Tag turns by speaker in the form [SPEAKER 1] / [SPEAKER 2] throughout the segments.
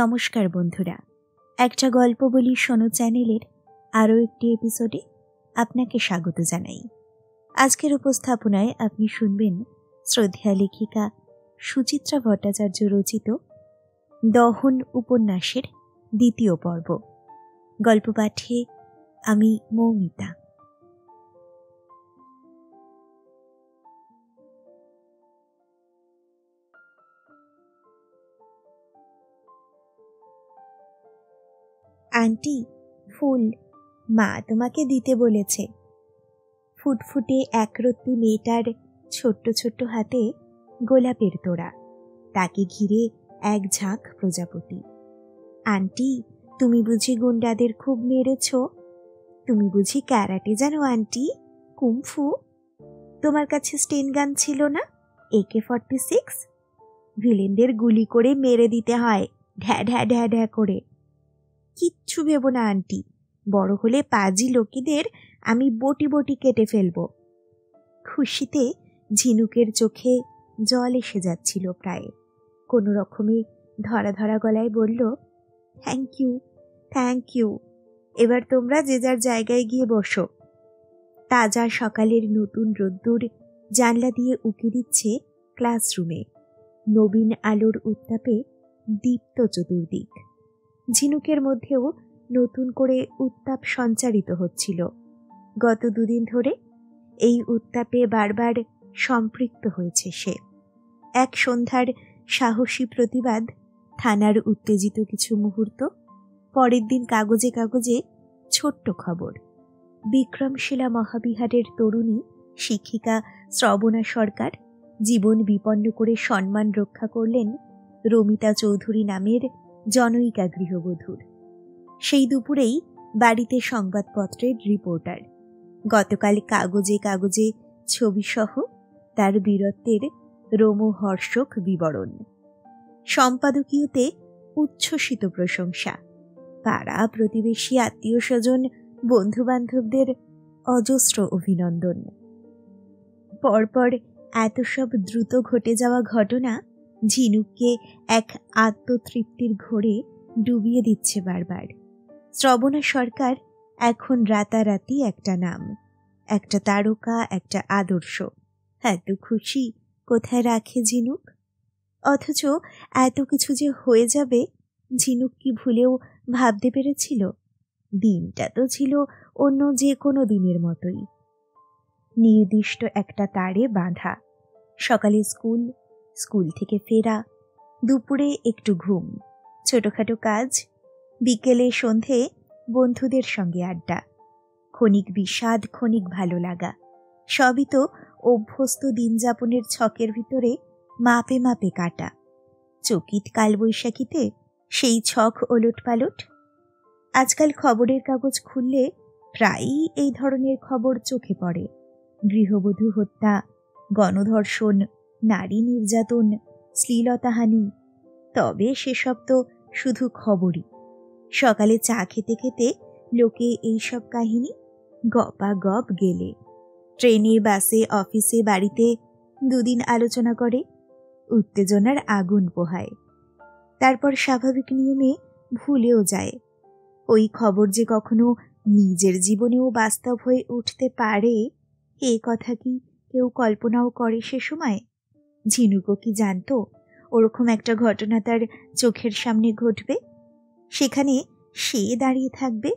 [SPEAKER 1] নমস্কার বন্ধুরা, একটা গল্প বলি শোনো চ্যানেলের আরও একটি এপিসোডে আপনাকে স্বাগত জানাই। আজকের উপস্থাপনায় আপনি শুনবেন শ্রদ্ধেয়া লেখিকা সুচিত্রা ভট্টাচার্য রচিত দহন উপন্যাসের দ্বিতীয় পর্ব। গল্প পাঠে আমি মৌমিতা। আন্টি, ফুল মা তোমাকে দিতে বলেছে। ফুটফুটে একরত্তি মেয়েটার ছোট্ট ছোট্ট হাতে গোলাপের তোড়া, তাকে ঘিরে এক ঝাঁক প্রজাপতি। আন্টি, তুমি বুঝি গুন্ডাদের খুব মেরেছ? তুমি বুঝি ক্যারাটে জানো আন্টি? কুমফু? তোমার কাছে স্টেন গান ছিল না? AK-46? ভিলেনদের গুলি করে মেরে দিতে হয়, ঢ্যা ঢ্যা ঢ্যা ঢ্যা করে। কিচ্ছু ভেবো না আন্টি, বড় হলে পাজি লোকেদের আমি বটি বটি কেটে ফেলব। খুশিতে ঝিনুকের চোখে জল এসে যাচ্ছিল প্রায়। কোনো রকমে ধরা ধরা গলায় বলল, থ্যাংক ইউ, থ্যাংক ইউ। এবার তোমরা যে যার জায়গায় গিয়ে বসো। তাজা সকালের নতুন রোদ্দুর জানলা দিয়ে উকি দিচ্ছে ক্লাসরুমে। নবীন আলোর উত্তাপে দীপ্ত চতুর্দিক। ঝিনুকের মধ্যেও নতুন করে উত্তাপ সঞ্চারিত হচ্ছিল। গত দুদিন ধরে এই উত্তাপে বারবার সম্পৃক্ত হয়েছে সে। এক সন্ধ্যার সাহসী প্রতিবাদ, থানার উত্তেজিত কিছু মুহূর্ত, পরের দিন কাগজে কাগজে ছোট্ট খবর। বিক্রমশিলা মহাবিহারের তরুণী শিক্ষিকা শ্রবণা সরকার জীবন বিপন্ন করে সম্মান রক্ষা করলেন রমিতা চৌধুরী নামের জনৈকা গৃহবধূর। সেই দুপুরেই বাড়িতে সংবাদপত্রের রিপোর্টার। গতকাল কাগজে কাগজে ছবিসহ তার বীরত্বের রোমহর্ষক বিবরণ। সম্পাদকীয়তে উচ্ছ্বসিত প্রশংসা। পাড়া প্রতিবেশী, আত্মীয় স্বজন, বন্ধুবান্ধবদের অজস্র অভিনন্দন। পরপর এত সব দ্রুত ঘটে যাওয়া ঘটনা ঝিনুককে এক আত্মতৃপ্তির ঘোরে ডুবিয়ে দিচ্ছে বারবার। শ্রবণা সরকার এখন রাতারাতি একটা নাম, একটা তারকা, একটা আদর্শ। এত খুশি কোথায় রাখে ঝিনুক? অথচ এত কিছু যে হয়ে যাবে ঝিনুক কি ভুলেও ভাবতে পেরেছিল? দিনটা তো ছিল অন্য যে কোনো দিনের মতোই, নির্দিষ্ট একটা তারে বাঁধা। সকালে স্কুল, স্কুল থেকে ফেরা, দুপুরে একটু ঘুম, ছোটখাটো কাজ, বিকেলে সন্ধে বন্ধুদের সঙ্গে আড্ডা, ক্ষণিক বিষাদ, ক্ষণিক ভালো লাগা। সবই তো অভ্যস্ত দিনযাপনের ছকের ভিতরে মাপে মাপে কাটা। চকিত কালবৈশাখীতে সেই ছক ওলট পালট। আজকাল খবরের কাগজ খুললে প্রায়ই এই ধরনের খবর চোখে পড়ে। গৃহবধূ হত্যা, গণধর্ষণ, নারী নির্যাতন, শ্লীলতাহানি। তবে সেসব তো শুধু খবরই। সকালে চা খেতে খেতে লোকে এইসব কাহিনী গপাগপ গেলে, ট্রেনে, বাসে, অফিসে, বাড়িতে দুদিন আলোচনা করে, উত্তেজনার আগুন পোহায়। তারপর স্বাভাবিক নিয়মে ভুলেও যায়। ওই খবর যে কখনো নিজের জীবনেও বাস্তব হয়ে উঠতে পারে, এ কথা কি কেউ কল্পনাও করে সে সময়? ঝিনুকও কি জানতো ওরকম একটা ঘটনা তার চোখের সামনে ঘটবে? সেখানে সে দাঁড়িয়ে থাকবে,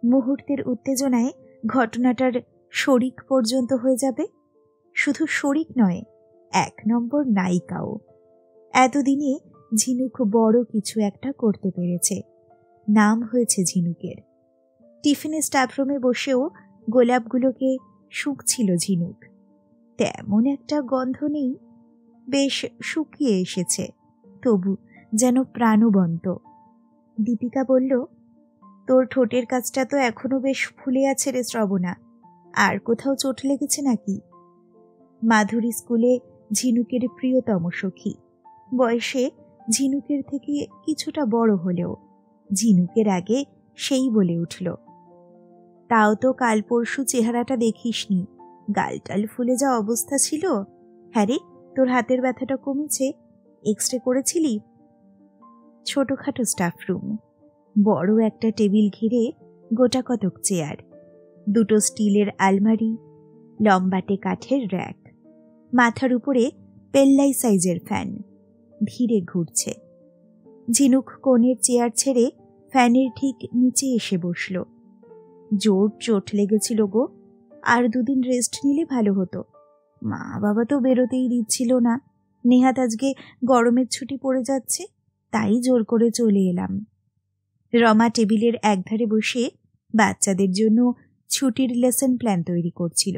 [SPEAKER 1] মুহূর্তের উত্তেজনায় ঘটনাটার শরিক পর্যন্ত হয়ে যাবে। শুধু শরিক নয়, 1 নম্বর নায়িকাও। এতদিনে ঝিনুক বড় কিছু একটা করতে পেরেছে। নাম হয়েছে ঝিনুকের। টিফিনে স্টাফরুমে বসেও গোলাপগুলোকে শুকছিল ঝিনুক। তেমন একটা গন্ধ নেই, বেশ শুকিয়ে এসেছে, তবু যেন প্রাণবন্ত। দীপিকা বলল, তোর ঠোঁটের কাছটা তো এখনো বেশ ফুলে আছে রে শ্রবণা, আর কোথাও চোট লেগেছে নাকি? মাধুরী স্কুলে ঝিনুকের প্রিয়তম সখী, বয়সে ঝিনুকের থেকে কিছুটা বড় হলেও ঝিনুকের আগে সেই বলে উঠল, তাও তো কাল পরশু চেহারাটা দেখিসনি, গালটাল ফুলে যা অবস্থা ছিল। হ্যাঁ রে, তোর হাতের ব্যথাটা কমেছে? এক্সরে করেছিলি? ছোটখাটো স্টাফ রুম, বড় একটা টেবিল ঘিরে গোটা কতক চেয়ার, দুটো স্টিলের আলমারি, লম্বাটে কাঠের র্যাক, মাথার উপরে পেল্লাই সাইজের ফ্যান ধীরে ঘুরছে। ঝিনুক কোণের চেয়ার ছেড়ে ফ্যানের ঠিক নিচে এসে বসল। জোর চোট লেগেছিল গো, আর 2 দিন রেস্ট নিলে ভালো হতো। মা বাবা তো বেরোতেই দিচ্ছিল না। নেহাত আজকে গরমের ছুটি পড়ে যাচ্ছে, তাই জোর করে চলে এলাম। রমা টেবিলের একধারে বসে বাচ্চাদের জন্য ছুটির লেসন প্ল্যান তৈরি করছিল।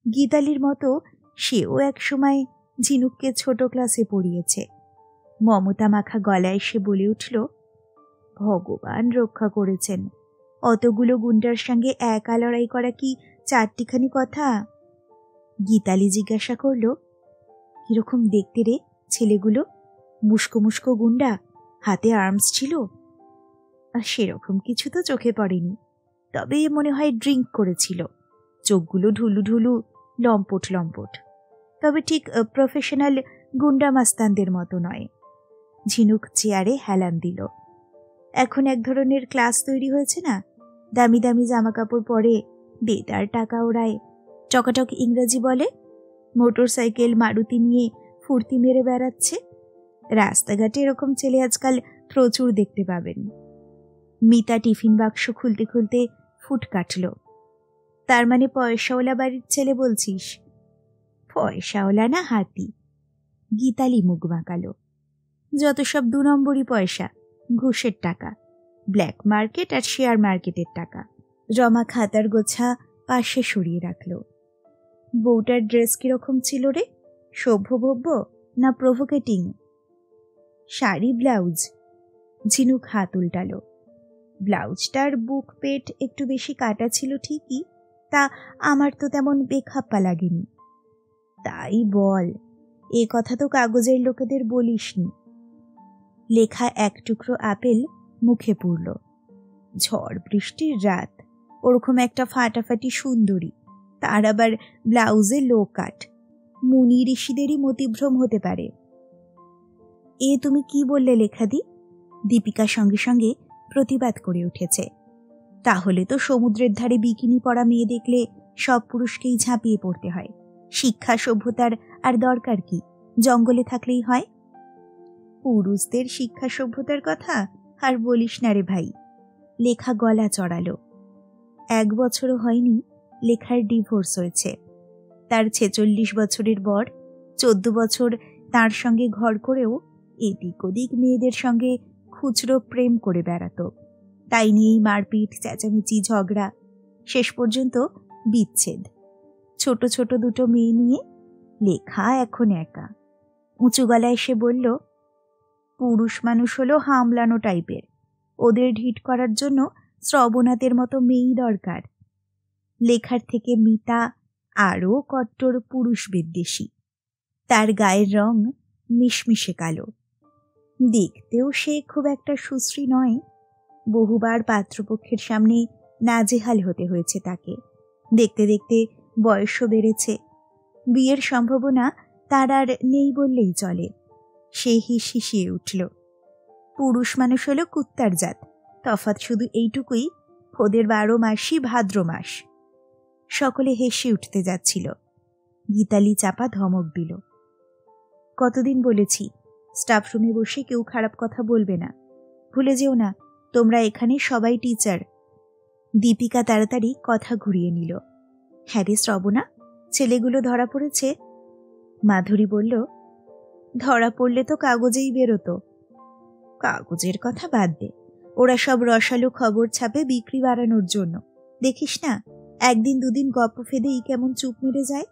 [SPEAKER 1] গীতালির মতো সেও একসময় ঝিনুককে ছোট ক্লাসে পড়িয়েছে। মমতা মাখা গলায় সে বলে উঠল, ভগবান রক্ষা করেছেন, অতগুলো গুন্ডার সঙ্গে একা লড়াই করা কি 4টিখানি কথা? গীতালি জিজ্ঞাসা করল, কিরকম দেখতে রে ছেলেগুলো? মুস্কো মুস্কো গুন্ডা, হাতে আর্মস ছিল? সেরকম কিছু তো চোখে পড়েনি, তবে মনে হয় ড্রিঙ্ক করেছিল। চোখগুলো ঢুলু ঢুলু, লম্পট লম্পট, তবে ঠিক প্রফেশনাল গুন্ডা মাস্তানদের মতো নয়। ঝিনুক চেয়ারে হেলান দিল। এখন এক ধরনের ক্লাস তৈরি হয়েছে না, দামি দামি জামা কাপড় পরে, বেতার টাকা ওড়ায়, চকাচক ইংরেজি বলে, মোটর সাইকেল মারুতি নিয়ে ফুর্তি মেরে বেড়াচ্ছে। রাস্তাঘাটে এরকম ছেলে আজকাল প্রচুর দেখতে পাবেন। মিতা টিফিন বাক্স খুলতে খুলতে ফুট কাটল। তার মানে পয়সাওয়ালা বাড়ির ছেলে বলছিস? পয়সাওয়ালা না হাতি। গীতালি মুখ বাঁকালো। যত সব 2 নম্বরই পয়সা, ঘুষের টাকা, ব্ল্যাক মার্কেট আর শেয়ার মার্কেটের টাকা। রমা খাতার গোছা পাশে সরিয়ে রাখল। বউটার ড্রেস কিরকম ছিল রে? সভ্যভব্য না প্রভোকেটিং? শাড়ি ব্লাউজ? ঝিনুক হাত উল্টালো। ব্লাউজটার বুক পেট একটু বেশি কাটা ছিল ঠিকই, তা আমার তো তেমন বেখাপ্পা লাগেনি। তাই বল, এ কথা তো কাগজের লোকেদের বলিসনি। লেখা এক টুকরো আপেল মুখে পুরল। ঝড় বৃষ্টির রাত, ওরকম একটা ফাটাফাটি সুন্দরী, তার আবার ব্লাউজে লো কাট, মুনি ঋষিদেরই মতিভ্রম হতে পারে। এ তুমি কি বললে লেখাদি? দীপিকার সঙ্গে সঙ্গে প্রতিবাদ করে উঠেছে। তাহলে তো সমুদ্রের ধারে বিকিনি পরা মেয়ে দেখলে সব পুরুষকেই ঝাঁপিয়ে পড়তে হয়। শিক্ষা সভ্যতার আর দরকার কি? জঙ্গলে থাকলেই হয়। পুরুষদের শিক্ষা সভ্যতার কথা আর বলিস না রে ভাই। লেখা গলা চড়ালো। 1 বছরও হয়নি লেখার ডিভোর্স হয়েছে। তার 46 বছরের বর 14 বছর তার সঙ্গে ঘর করেও এদিক ওদিক মেয়েদের সঙ্গে খুচরো প্রেম করে বেড়াতো। তাই নিয়েই মারপিট, চেঁচামেচি, ঝগড়া, শেষ পর্যন্ত বিচ্ছেদ। ছোট ছোট 2টো মেয়ে নিয়ে লেখা এখন একা। উঁচু গলায় সে বলল, পুরুষ মানুষ হলো হামলানো টাইপের, ওদের ঢিট করার জন্য শ্রবণাতের মতো মেয়েই দরকার। লেখার থেকে মিতা আরও কট্টর পুরুষ বিদ্বেষী। তার গায়ের রং মিশমিশে কালো। দেখতেও সে খুব একটা সুশ্রী নয়। বহুবার পাত্রপক্ষের সামনে নাজেহাল হতে হয়েছে তাকে। দেখতে দেখতে বয়সও বেড়েছে, বিয়ের সম্ভাবনা তার আর নেই বললেই চলে। সে হিসিয়ে উঠল। পুরুষ মানুষ হলো কুত্তার জাত, তফাৎ শুধু এইটুকুই, ওদের 12 মাসই ভাদ্র মাস। সকলে হেসে উঠতে যাচ্ছিল। গীতালি চাপা ধমক দিল, কতদিন বলেছি স্টাফ রুমে বসে কেউ খারাপ কথা বলবে না, ভুলে যেও না তোমরা এখানে সবাই টিচার। দীপিকা তাড়াতাড়ি কথা ঘুরিয়ে নিল, হ্যাঁ রে শ্রবণা, ছেলেগুলো ধরা পড়েছে। মাধুরী বলল, ধরা পড়লে তো কাগজেই বেরোতো। কাগজের কথা বাদ দে, ওরা সব রসালো খবর ছাপে বিক্রি বাড়ানোর জন্য। দেখিস না, 1 দিন 2 দিন গপ্প ফেদেই কেমন চুপ মেরে যায়।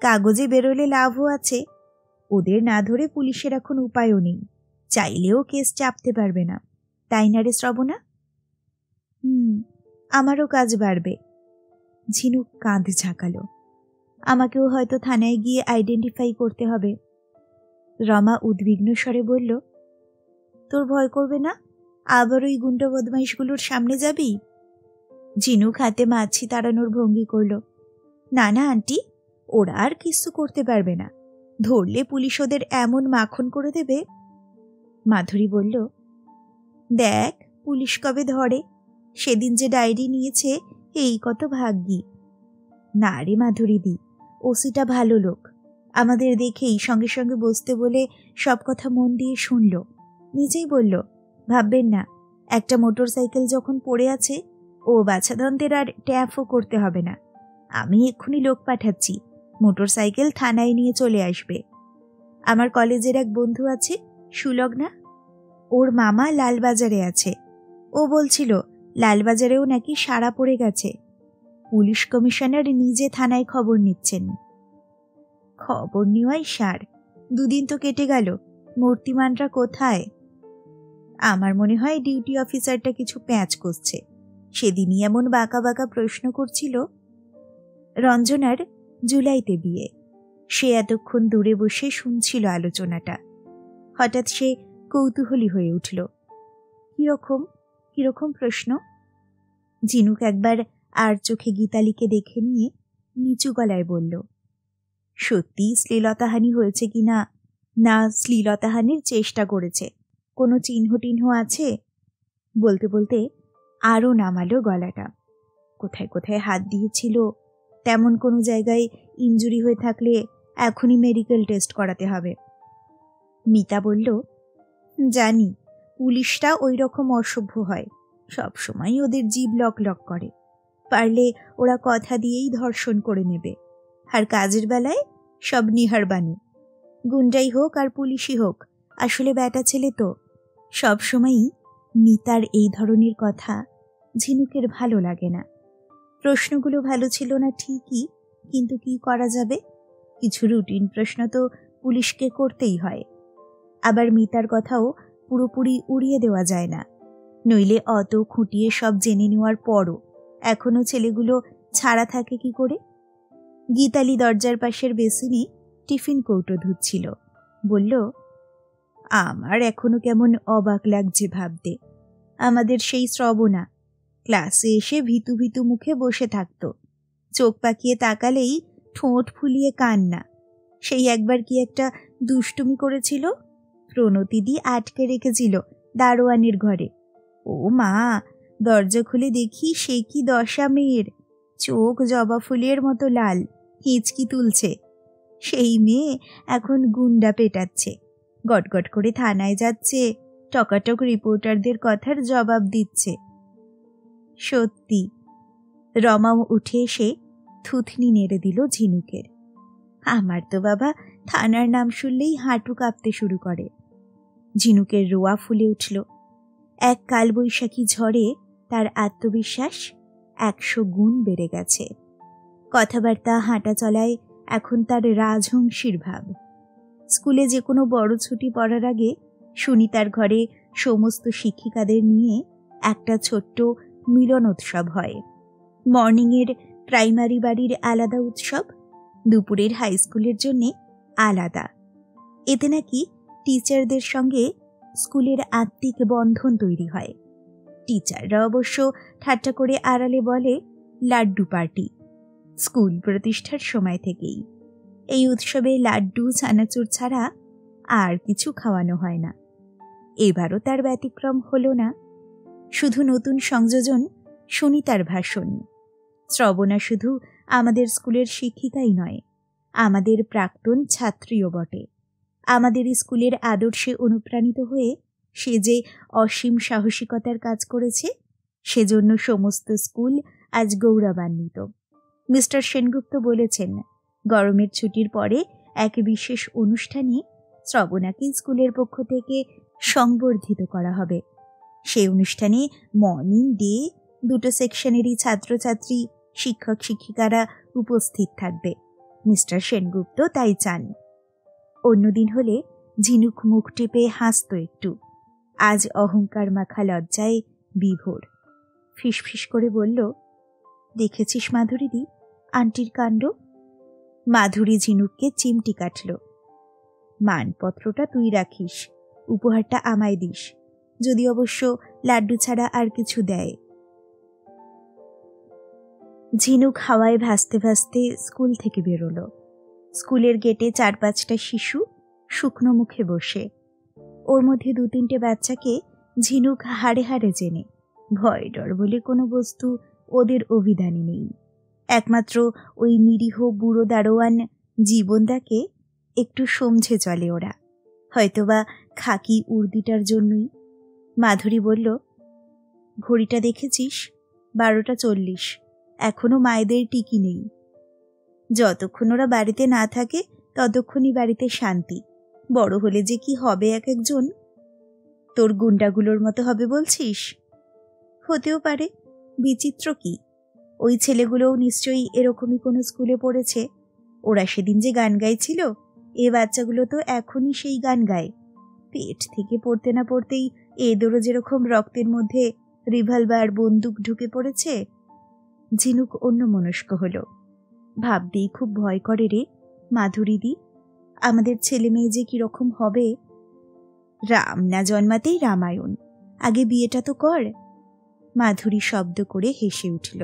[SPEAKER 1] কাগজে বেরোলে লাভও আছে, ওদের না ধরে পুলিশের এখন উপায়ও নেই, চাইলেও কেস চাপতে পারবে না। তাই না রে শ্রবণা? আমারও কাজ বাড়বে। ঝিনুক কাঁধ ঝাঁকালো, আমাকেও হয়তো থানায় গিয়ে আইডেন্টিফাই করতে হবে। রমা উদ্বিগ্ন স্বরে বলল, তোর ভয় করবে না? আবার ওই গুন্ডা বদমাইশগুলোর সামনে যাবি? ঝিনুক হাতে মাছি তাড়ানোর ভঙ্গি করল, না না আন্টি, ওরা আর কিছু করতে পারবে না, ধরলে পুলিশ ওদের এমন মাখন করে দেবে। মাধুরী বলল, দেখ পুলিশ কবে ধরে, সেদিন যে ডায়েরি নিয়েছে এই কত ভাগ্যি। না রে মাধুরীদি, ওসিটা ভালো লোক, আমাদের দেখেই সঙ্গে সঙ্গে বসতে বলে সব কথা মন দিয়ে শুনল। নিজেই বলল, ভাববেন না, একটা মোটর সাইকেল যখন পড়ে আছে ও বাছাধনদের আর ট্যাফও করতে হবে না। আমি এক্ষুনি লোক পাঠাচ্ছি, মোটর সাইকেল থানায় নিয়ে চলে আসবে। আমার কলেজের এক বন্ধু আছে সুলগ্না, ওর মামা লালবাজারে আছে। ও বলছিল লালবাজারেও নাকি সাড়া পড়ে গেছে। পুলিশ কমিশনার নিজে থানায় খবর নিচ্ছেন। খবর নেওয়াই সার, দুদিন তো কেটে গেল, মূর্তিমানরা কোথায়? আমার মনে হয় ডিউটি অফিসারটা কিছু প্যাঁচ করছে, সেদিনই এমন বাঁকা বাঁকা প্রশ্ন করছিল। রঞ্জনার জুলাইতে বিয়ে, সে এতক্ষণ দূরে বসে শুনছিল আলোচনাটা। হঠাৎ সে কৌতূহলী হয়ে উঠল। কিরকম কিরকম প্রশ্ন? ঝিনুক একবার আর চোখে গীতালিকে দেখে নিয়ে নিচু গলায় বলল, সত্যি শ্লীলতাহানি হয়েছে কিনা, না শ্লীলতাহানির চেষ্টা করেছে, কোনো চিহ্ন টিহ্ন আছে? বলতে বলতে আরও নামালো গলাটা। কোথায় কোথায় হাত দিয়েছিল, তেমন কোনো জায়গায় ইনজুরি হয়ে থাকলে এখনই মেডিকেল টেস্ট করাতে হবে। মিতা বলল, জানি পুলিশটা ওই রকম অসভ্য হয়, সবসময় ওদের জিভ লক লক করে, পারলে ওরা কথা দিয়েই ধর্ষণ করে নেবে। আর কাজের বেলায় সব নিহারবানু, গুন্ডাই হোক আর পুলিশই হোক, আসলে ব্যাটা ছেলে তো। সবসময়ই মিতার এই ধরনের কথা ঝিনুকের ভালো লাগে না। প্রশ্নগুলো ভালো ছিল না ঠিকই, কিন্তু কি করা যাবে, কিছু রুটিন প্রশ্ন তো পুলিশকে করতেই হয়। আবার মিতার কথাও পুরোপুরি উড়িয়ে দেওয়া যায় না, নইলে অত খুঁটিয়ে সব জেনে নেওয়ার পরও এখনো ছেলেগুলো ছাড়া থাকে কি করে? গীতালি দরজার পাশের বেসিনে টিফিন কৌটো ধুচ্ছিল, বলল, আমার এখনো কেমন অবাক লাগছে ভাবতে। আমাদের সেই শ্রবণা ক্লাসে এসে ভীতু ভীতু মুখে বসে থাকতো, চোখ পাকিয়ে তাকালেই ঠোঁট ফুলিয়ে কান্না। সেই একবার কি একটা দুষ্টুমি করেছিল, প্রণতিদি আটকে রেখেছিল দারোয়ানের ঘরে। ও মা, দরজা খুলে দেখি সে কি দশা মেয়ের, চোখ জবা ফুলের মতো লাল, হিঁচকি তুলছে। সেই মেয়ে এখন গুন্ডা পেটাচ্ছে, গটগট করে থানায় যাচ্ছে, টকাটক রিপোর্টারদের কথার জবাব দিচ্ছে। সত্যি। রমাও উঠে এসে থুথনি নেড়ে দিল ঝিনুকের। আমার তো বাবা থানার নাম শুনলেই হাঁটু কাঁপতে শুরু করে। ঝিনুকের রোয়া ফুলে উঠল। এক কালবৈশাখী ঝড়ে তার আত্মবিশ্বাস 100 গুণ বেড়ে গেছে। কথাবার্তা হাঁটা চলায় এখন তার রাজহংসীর ভাব। স্কুলে যে কোনো বড় ছুটি পড়ার আগে সুনিতার ঘরে সমস্ত শিক্ষিকাদের নিয়ে একটা ছোট্ট মিলন উৎসব হয়। মর্নিংয়ের প্রাইমারি বাড়ির আলাদা উৎসব, দুপুরের হাই স্কুলের জন্যে আলাদা। এতে নাকি টিচারদের সঙ্গে স্কুলের আত্মিক বন্ধন তৈরি হয়। টিচাররা অবশ্য ঠাট্টা করে আড়ালে বলে লাড্ডু পার্টি। স্কুল প্রতিষ্ঠার সময় থেকেই এই উৎসবে লাড্ডু চানাচুর ছাড়া আর কিছু খাওয়ানো হয় না। এবারও তার ব্যতিক্রম হলো না। শুধু নতুন সংযোজন সুনিতার ভাষণ। শ্রবণা শুধু আমাদের স্কুলের শিক্ষিকাই নয়, আমাদের প্রাক্তন ছাত্রীও বটে। আমাদের স্কুলের আদর্শে অনুপ্রাণিত হয়ে সে যে অসীম সাহসিকতার কাজ করেছে, সেজন্য সমস্ত স্কুল আজ গৌরবান্বিত। মিস্টার সেনগুপ্ত বলেছেন, গরমের ছুটির পরে এক বিশেষ অনুষ্ঠানে শ্রবণাকে স্কুলের পক্ষ থেকে সংবর্ধিত করা হবে। সেই অনুষ্ঠানে মর্নিং ডে দুটো সেকশনেরই ছাত্রছাত্রী, শিক্ষক শিক্ষিকারা উপস্থিত থাকবে। মিস্টার সেনগুপ্ত তাই চান। অন্যদিন হলে ঝিনুক মুখ টেপে হাসত একটু, আজ অহংকার মাখা লজ্জায় বিভোর। ফিসফিস করে বলল, দেখেছিস মাধুরীদি আন্টির কাণ্ড? মাধুরী ঝিনুককে চিমটি কাটল। মানপত্রটা তুই রাখিস, উপহারটা আমায় দিস, যদি অবশ্য লাড্ডু ছাড়া আর কিছু দেয়। ঝিনুক হাওয়ায় ভাসতে ভাসতে স্কুল থেকে বেরোলো। স্কুলের গেটে 4-5টা শিশু শুকনো মুখে বসে। ওর মধ্যে 2-3টে বাচ্চাকে ঝিনুক হাড়ে হাড়ে চেনে। ভয় ডর বলে কোনো বস্তু ওদের অভিধানে নেই। একমাত্র ওই নিরীহ বুড়ো দারোয়ান জীবনদাকে একটু সমঝে চলে ওরা, হয়তোবা খাকি উর্দিটার জন্যই। মাধুরী বলল, ঘড়িটা দেখেছিস? 12টা 40। এখনো মায়েদের টিকি নেই। যতক্ষণ ওরা বাড়িতে না থাকে ততক্ষণই বাড়িতে শান্তি। বড় হলে যে কি হবে এক একজন। তোর গুন্ডাগুলোর মতো হবে বলছিস? হতেও পারে, বিচিত্র কি, ওই ছেলেগুলোও নিশ্চয়ই এরকমই কোনো স্কুলে পড়েছে। ওরা সেদিন যে গান গাইছিল, এ বাচ্চাগুলো তো এখনই সেই গান গায়। পেট থেকে পড়তে না পড়তেই এদেরও যেরকম রক্তের মধ্যে রিভলভার বন্দুক ঢুকে পড়েছে। ঝিনুক অন্যমনস্ক হলো। ভাবতেই খুব ভয় করে রে মাধুরীদি, আমাদের ছেলে মেয়ে যে কিরকম হবে। রাম না জন্মাতেই রামায়ণ, আগে বিয়েটা তো কর। মাধুরী শব্দ করে হেসে উঠল।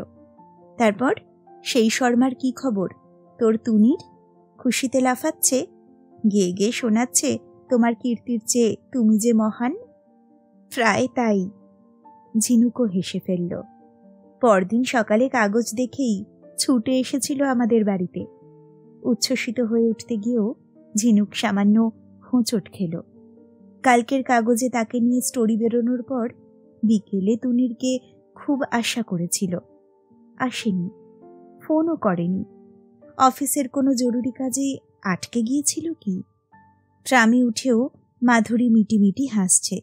[SPEAKER 1] তারপর সেই শর্মার কি খবর? তোর তুনির খুশিতে লাফাচ্ছে, গেয়ে গেয়ে শোনাচ্ছে তোমার কীর্তির চেয়ে তুমি যে মহান। প্রায় তাই। ঝিনুকও হেসে ফেলল। পরদিন সকালে কাগজ দেখেই ছুটে এসেছিল আমাদের বাড়িতে। উচ্ছ্বসিত হয়ে উঠতে গিয়েও ঝিনুক সামান্য হোঁচট খেল। কালকের কাগজে তাকে নিয়ে স্টোরি বেরোনোর পর বিকেলে তুনিরকে খুব আশা করেছিল। আসেনি, ফোনও করেনি। অফিসের কোনো জরুরি কাজে আটকে গিয়েছিল কি? ট্রামে উঠেও মাধুরী মিটিমিটি হাসছে।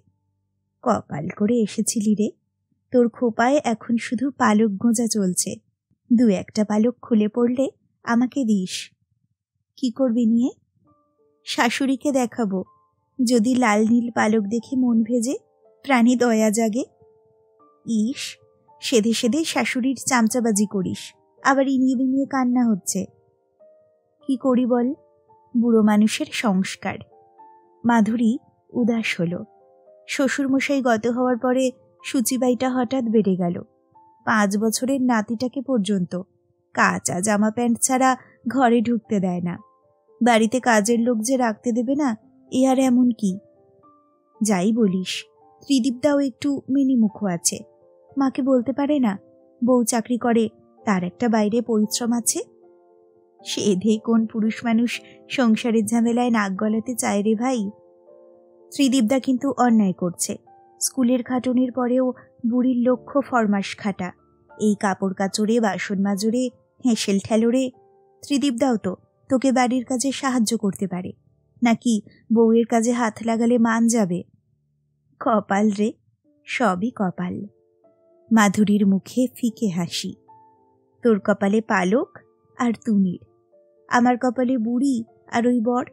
[SPEAKER 1] কপাল করে এসেছিলি রে, তোর খোপায় এখন শুধু পালক গোঁজা চলছে। 2-1টা পালক খুলে পড়লে আমাকে দিস। কি করবি নিয়ে? শাশুড়িকে দেখাবো, যদি লাল নীল পালক দেখে মন ভেজে প্রাণী দয়া জাগে। ইস, সেধে সেধে শাশুড়ির চামচাবাজি করিস, আবার ইনিয়ে বিনিয়ে কান্না হচ্ছে। কি করি বল, বুড়ো মানুষের সংস্কার। মাধুরী উদাস হল। শ্বশুরমশাই গত হওয়ার পরে সুচিবাইটা হঠাৎ বেড়ে গেল। 5 বছরের নাতিটাকে পর্যন্ত কাঁচা জামা প্যান্ট ছাড়া ঘরে ঢুকতে দেয় না। বাড়িতে কাজের লোক যে রাখতে দেবে না, এ আর এমন কি? যাই বলিস, ত্রিদীপদাও একটু মিনিমুখ আছে। মাকে বলতে পারে না বউ চাকরি করে, তার একটা বাইরে পরিশ্রম আছে। সেধে কোন পুরুষ মানুষ সংসারের ঝামেলায় নাক গলাতে চায় রে ভাই? ত্রিদীপদা কিন্তু অন্যায় করছে। স্কুলের খাটুনির পরেও বুড়ির লক্ষ্য ফরমাস খাটা, এই কাপড় কাচড়ে, বাসন মাজরে, হেঁসেল ঠেলোরে। ত্রিদীপদাও তো তোকে বাড়ির কাজে সাহায্য করতে পারে, নাকি বউয়ের কাজে হাত লাগালে মান যাবে? কপাল রে, সবই কপাল। মাধুরীর মুখে ফিকে হাসি। তোর কপালে পালক আর তুনির, আমার কপালে বুড়ি আর ওই বর।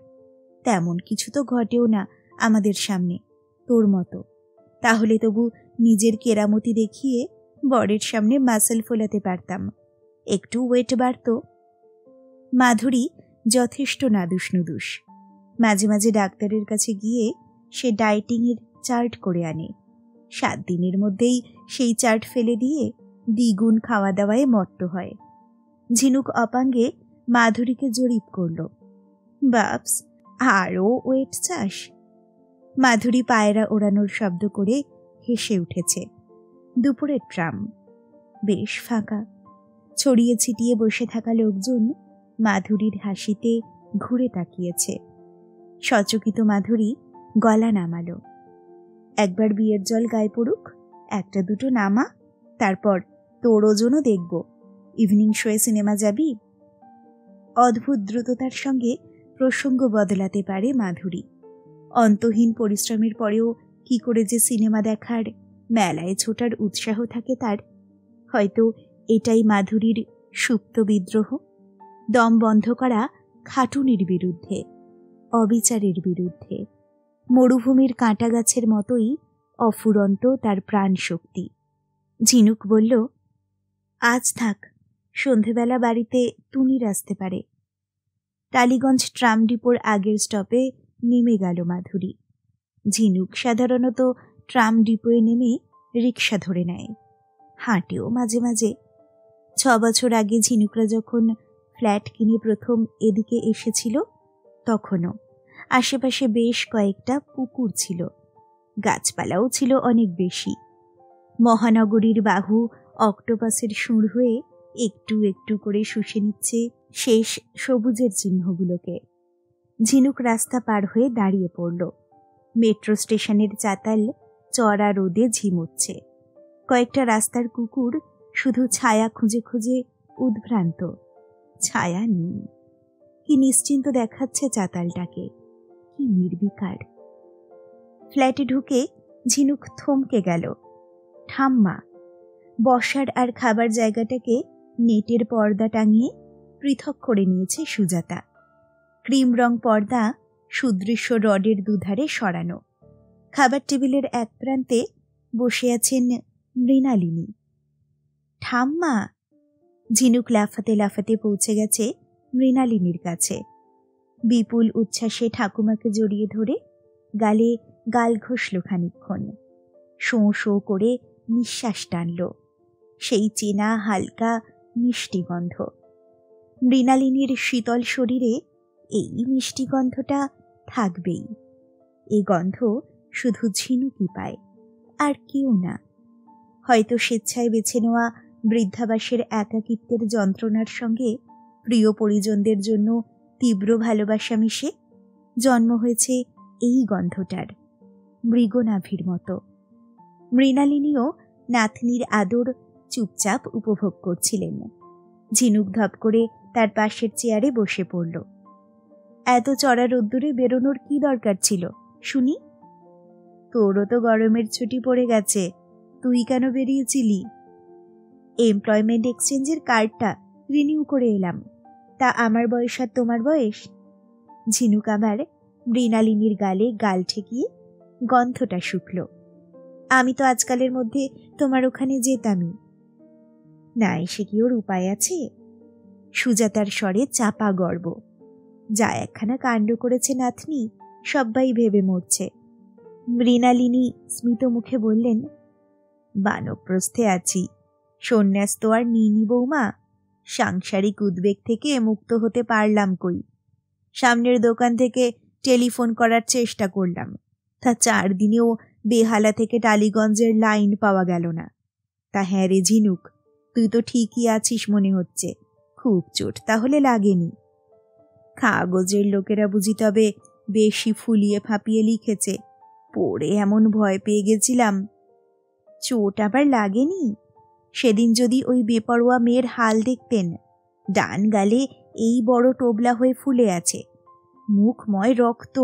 [SPEAKER 1] তেমন কিছু তো ঘটেও না আমাদের সামনে তোর মতো। তাহলে তবু নিজের কেরামতি দেখিয়ে বরের সামনে মাসল ফোলাতে পারতাম, একটু ওয়েট বাড়ত। মাধুরী যথেষ্ট নাদুস নুদুস। মাঝে মাঝে ডাক্তারের কাছে গিয়ে সে ডায়েটিংয়ের চার্ট করে আনে। 7 দিনের মধ্যেই সেই চার্ট ফেলে দিয়ে দ্বিগুণ খাওয়া দাওয়ায় মত্ত হয়। ঝিনুক অপাঙ্গে মাধুরীকে জরিপ করল। বাপস, আরও ওয়েট চাস? মাধুরী পায়রা ওড়ানোর শব্দ করে হেসে উঠেছে। দুপুরের ট্রাম বেশ ফাঁকা। ছড়িয়ে ছিটিয়ে বসে থাকা লোকজন মাধুরীর হাসিতে ঘুরে তাকিয়েছে। সচকিত মাধুরী গলা নামালো। একবার বিয়ের জল গায়ে পড়ুক, 1-2টো নামা, তারপর তোর ওজনও দেখব। ইভিনিং শোয়ে সিনেমা যাবি? অদ্ভুত দ্রুততার সঙ্গে প্রসঙ্গ বদলাতে পারে মাধুরী। অন্তহীন পরিশ্রমের পরেও কি করে যে সিনেমা দেখার, মেলায় ছোটার উৎসাহ থাকে তার। হয়তো এটাই মাধুরীর সুপ্ত বিদ্রোহ, দম বন্ধ করা খাটুনির বিরুদ্ধে, অবিচারের বিরুদ্ধে। মরুভূমির কাঁটা গাছের মতোই অফুরন্ত তার প্রাণ শক্তি। ঝিনুক বলল, আজ থাক, সন্ধেবেলা বাড়িতে তুনির আসতে পারে। টালিগঞ্জ ট্রাম ডিপোর আগের স্টপে নেমে গেল মাধুরী। ঝিনুক সাধারণত ট্রাম ডিপোয়ে নেমে রিক্সা ধরে নেয়, হাঁটেও মাঝে মাঝে। 6 বছর আগে ঝিনুকরা যখন ফ্ল্যাট কিনে প্রথম এদিকে এসেছিল, তখনও আশেপাশে বেশ কয়েকটা পুকুর ছিল। গাছপালাও ছিল অনেক বেশি। মহানগরীর বাহু অক্টোপাসের সুর হয়ে একটু একটু করে শুষে নিচ্ছে শেষ সবুজের চিহ্নগুলোকে। ঝিনুক রাস্তা পার হয়ে দাঁড়িয়ে পড়ল। মেট্রো স্টেশনের চাতাল চড়া রোদে ঝিমুচ্ছে। কয়েকটা রাস্তার কুকুর শুধু ছায়া খুঁজে খুঁজে উদ্ভ্রান্ত। ছায়া নেই। কি নিশ্চিন্ত দেখাচ্ছে চাতালটাকে, কি নির্বিকার। ফ্ল্যাটে ঢুকে ঝিনুক থমকে গেল। ঠাম্মা বসার আর খাবার জায়গাটাকে নেটের পর্দা টাঙিয়ে পৃথক করে নিয়েছে সুজাতা। ক্রিম রং পর্দা সুদৃশ্য রডের দুধারে সরানো। খাবার টেবিলের এক প্রান্তে বসে আছেন মৃণালিনী। ঠাম্মা! ঝিনুক লাফাতে লাফাতে পৌঁছে গেছে মৃণালিনীর কাছে। বিপুল উচ্ছ্বাসে ঠাকুমাকে জড়িয়ে ধরে গালে গাল ঘষল খানিকক্ষণ। শোঁ শোঁ করে নিঃশ্বাস টানল। সেই চেনা হালকা মিষ্টি গন্ধ। মৃণালিনীর শীতল শরীরে এই মিষ্টি গন্ধটা থাকবেই। এই গন্ধ শুধু ঝিনুকই পায়, আর কেউ না। হয়তো স্বেচ্ছায় বেছে নেওয়া বৃদ্ধাবাসের একাকিত্বের যন্ত্রণার সঙ্গে প্রিয় পরিজনদের জন্য তীব্র ভালোবাসা মিশে জন্ম হয়েছে এই গন্ধটার, মৃগনাভির মতো। মৃণালিনীও নাতনির আদর চুপচাপ উপভোগ করছিলেন। ঝিনুক ধপ করে তার পাশের চেয়ারে বসে পড়ল। এত চড়া রোদ্দুরে বেরোনোর কি দরকার ছিল শুনি? তোরও তো গরমের ছুটি পড়ে গেছে, তুই কেন বেরিয়েছিলি? এমপ্লয়মেন্ট এক্সচেঞ্জের কার্ডটা রিনিউ করে এলাম। তা আমার বয়স আর তোমার বয়স? ঝিনুক আবার মৃণালিনীর গালে গাল ঠেকিয়ে গন্ধটা শুকল। আমি তো আজকালের মধ্যে তোমার ওখানে যেতামই। না এসে কি ওর উপায় আছে? সুজাতার স্বরে চাপা গর্ব। যা একখানা কাণ্ড করেছে নাতনি, সব্বাই ভেবে মরছে। মৃণালিনী স্মিত মুখে বললেন, বানপ্রস্থে আছি, সন্ন্যাস তো আর নিইনি বৌমা। সাংসারিক উদ্বেগ থেকে মুক্ত হতে পারলাম কই। সামনের দোকান থেকে টেলিফোন করার চেষ্টা করলাম, তা 4 দিনেও বেহালা থেকে টালিগঞ্জের লাইন পাওয়া গেল না। তা হ্যাঁ রে ঝিনুক, তুই তো ঠিকই আছিস মনে হচ্ছে, খুব চোট তাহলে লাগেনি। কাগজের লোকেরা বুঝি তবে বেশি ফুলিয়ে ফাঁপিয়ে লিখেছে, পড়ে এমন ভয় পেয়ে গেছিলাম। চোট আবার লাগেনি? সেদিন যদি ওই বেপরোয়া মেয়ের হাল দেখতেন। ডান গালে এই বড় টোবলা হয়ে ফুলে আছে, মুখময় রক্ত,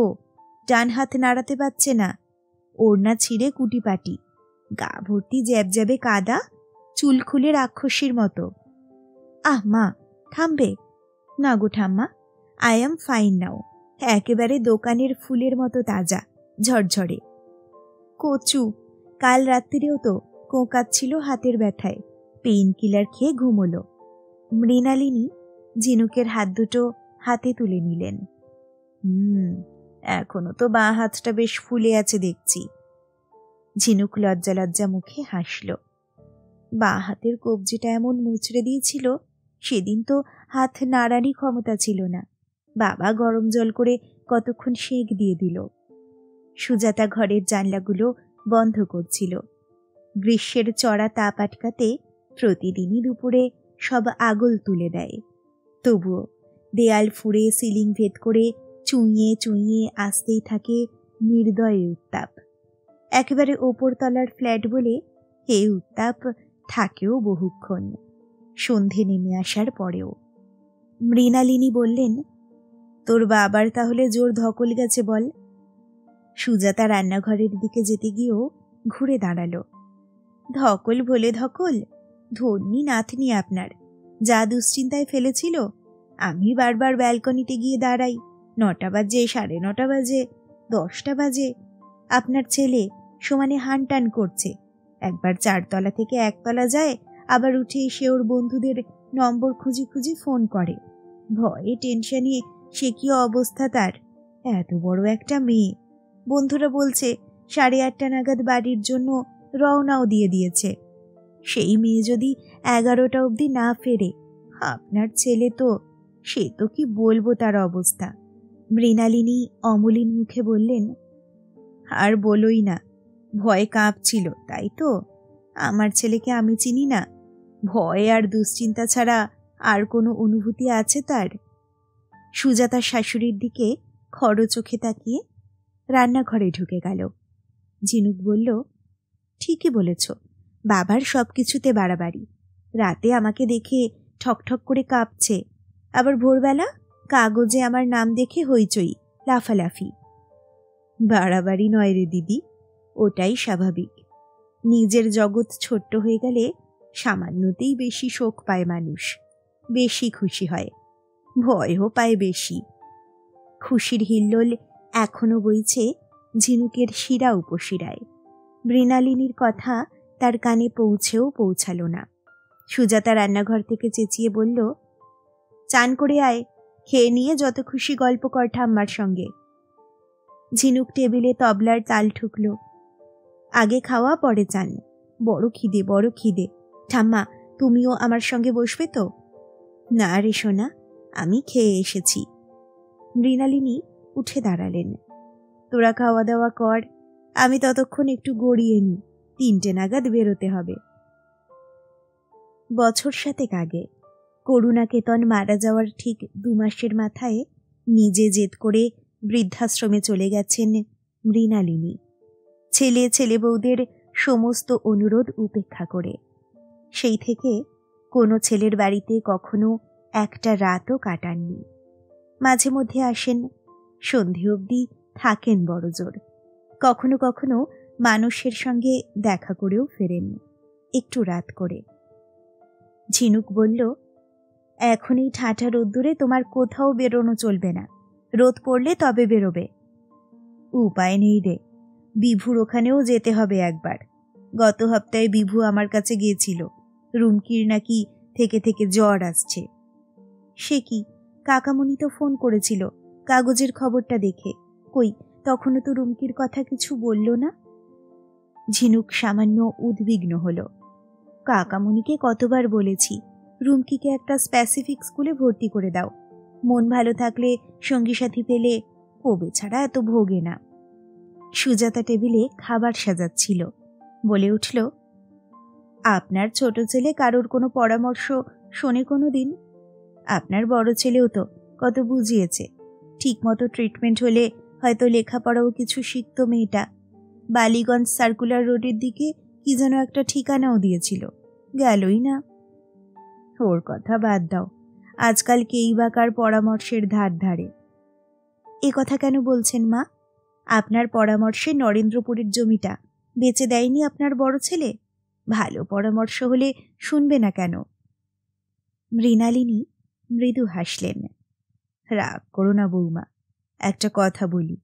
[SPEAKER 1] ডান হাত নাড়াতে পারছে না, ওড়না ছিঁড়ে কুটিপাটি, গা ভর্তি জ্যাবজ্যাবে কাদা, চুল খুলে রাক্ষসীর মতো। আহ মা, থামবে? না গো ঠাম্মা, আই এম ফাইন নাও, একেবারে দোকানের ফুলের মতো তাজা, ঝরঝরে। কচু, কাল রাত্রিরেও তো কোঁকাচ্ছিল হাতের ব্যথায়, পেইন কিলার খেয়ে ঘুমোলো। মৃণালিনী ঝিনুকের হাত দুটো হাতে তুলে নিলেন। এখনো তো বাঁ হাতটা বেশ ফুলে আছে দেখছি। ঝিনুক লজ্জা লজ্জা মুখে হাসল। বাঁ হাতের কবজিটা এমন মুচড়ে দিয়েছিল, সেদিন তো হাত নাড়ারই ক্ষমতা ছিল না। বাবা গরম জল করে কতক্ষণ সেঁক দিয়ে দিল। সুজাতা ঘরের জানলাগুলো বন্ধ করছিল। গ্রীষ্মের চড়া তাপ আটকাতে প্রতিদিনই দুপুরে সব আগল তুলে দেয়। তবুও দেয়াল ফুঁড়ে সিলিং ভেদ করে চুঁইয়ে চুঁইয়ে আসতেই থাকে নির্দয় উত্তাপ। একেবারে ওপরতলার ফ্ল্যাট বলে এই উত্তাপ থাকেও বহুক্ষণ, সন্ধে নেমে আসার পরেও। মৃণালিনী বললেন, তোর বাবার তাহলে জোর ধকল গেছে বল। সুজাতা রান্নাঘরের দিকে যেতে গিয়েও ঘুরে দাঁড়ালো। ধকল বলে ধকল, ধন্যী নাতনি আপনার, যা দুশ্চিন্তায় ফেলেছিল। আমি বারবার ব্যালকনিতে গিয়ে দাঁড়াই, 9টা বাজে, 9:30 বাজে, 10টা বাজে, আপনার ছেলে সমানে হানটান করছে। একবার 4 তলা থেকে 1 তলা যায়, আবার উঠে এসে ওর বন্ধুদের নম্বর খুঁজে খুঁজে ফোন করে। ভয়ে টেনশনে সে কি অবস্থা তার। এত বড় একটা মেয়ে, বন্ধুরা বলছে 8:30 নাগাদ বাড়ির জন্য রওনাও দিয়ে দিয়েছে। সেই মেয়ে যদি 11টা অবধি না ফেরে, আপনার ছেলে তো, সে তো কি বলবো তার অবস্থা। মৃণালিনী অমলিন মুখে বললেন, আর বলোই না, ভয়ে কাঁপছিল, তাই তো? আমার ছেলেকে আমি চিনি না? ভয় আর দুশ্চিন্তা ছাড়া আর কোনো অনুভূতি আছে তার? সুজাতার শাশুড়ির দিকে খড় চোখে তাকিয়ে রান্নাঘরে ঢুকে গেল। ঝিনুক বলল, ঠিকই বলেছ, বাবার সব কিছুতে বাড়াবাড়ি। রাতে আমাকে দেখে ঠকঠক করে কাঁপছে, আবার ভোরবেলা কাগজে আমার নাম দেখে হইচই, লাফালাফি। বাড়াবাড়ি নয় রে দিদি, ওটাই স্বাভাবিক। নিজের জগৎ ছোট্ট হয়ে গেলে সামান্যতেই বেশি শোক পায় মানুষ, বেশি খুশি হয়, ভয়ও পায় বেশি। খুশির হিল্লোল এখনো বইছে ঝিনুকের শিরা উপশিরায়। মৃণালিনীর কথা তার কানে পৌঁছেও পৌঁছালো না। সুজাতা রান্নাঘর থেকে চেঁচিয়ে বলল, চান করে আয়, খেয়ে নিয়ে যত খুশি গল্প কর ঠাম্মার সঙ্গে। ঝিনুক টেবিলে তবলার তাল ঠুকল। আগে খাওয়া পরে চান, বড় খিদে বড় খিদে। ঠাম্মা, তুমিও আমার সঙ্গে বসবে তো? না রে সোনা, আমি খেয়ে এসেছি। মৃণালিনী উঠে দাঁড়ালেন। তোরা খাওয়া দাওয়া কর, আমি ততক্ষণ একটু গড়িয়ে নি, 3টে নাগাদ বেরোতে হবে। বছর 7 আগে করুণাকেতন মারা যাওয়ার ঠিক 2 মাসের মাথায় নিজে জেদ করে বৃদ্ধাশ্রমে চলে গেছেন মৃণালিনী, ছেলে ছেলে বউদের সমস্ত অনুরোধ উপেক্ষা করে। সেই থেকে কোনো ছেলের বাড়িতে কখনো একটা রাতও কাটাননি। মাঝে মধ্যে আসেন, সন্ধে অবধি থাকেন বড়জোর। কখনো কখনো মানুষের সঙ্গে দেখা করেও ফেরেন, একটু রাত করে। ঝিনুক বলল, এখন এই ঠাঁঠা রোদ্দুরে তোমার কোথাও বেরোনো চলবে না, রোদ পড়লে তবে বেরোবে। উপায় নেই রে, বিভুর ওখানেও যেতে হবে একবার। গত সপ্তাহে বিভু আমার কাছে গিয়েছিল, রুমকির নাকি থেকে থেকে জ্বর আসছে। সে কি, কাকামণি তো ফোন করেছিল কাগজের খবরটা দেখে, কই তখনও তো রুমকির কথা কিছু বলল না। ঝিনুক সামান্য উদ্বিগ্ন হল। কাকামণিকে কতবার বলেছি রুমকিকে একটা স্পেসিফিক স্কুলে ভর্তি করে দাও, মন ভালো থাকলে সঙ্গী সাথী পেলে ও বেছাড়া এত ভোগে না। সুজাতা টেবিলে খাবার সাজাচ্ছিল, বলে উঠল, আপনার ছোট ছেলে কারোর কোনো পরামর্শ শোনে কোনো দিন? আপনার বড় ছেলেও তো কত বুঝিয়েছে, ঠিক মতো ট্রিটমেন্ট হলে হয়তো লেখাপড়াও কিছু শিখত মেয়েটা। বালিগঞ্জ সার্কুলার রোডের দিকে কি যেন একটা ঠিকানাও দিয়েছিল, গেলই না। ওর কথা বাদ দাও, আজকাল কেই বা কার পরামর্শের ধার ধারে। এ কথা কেন বলছেন মা? আপনার পরামর্শে নরেন্দ্রপুরের জমিটা বেচে দেয়নি আপনার বড় ছেলে? ভালো পরামর্শ হলে শুনবে না কেন? মৃণালিনী মৃদু হাসলেন। রাগ করো না বৌমা, একটা কথা বলি,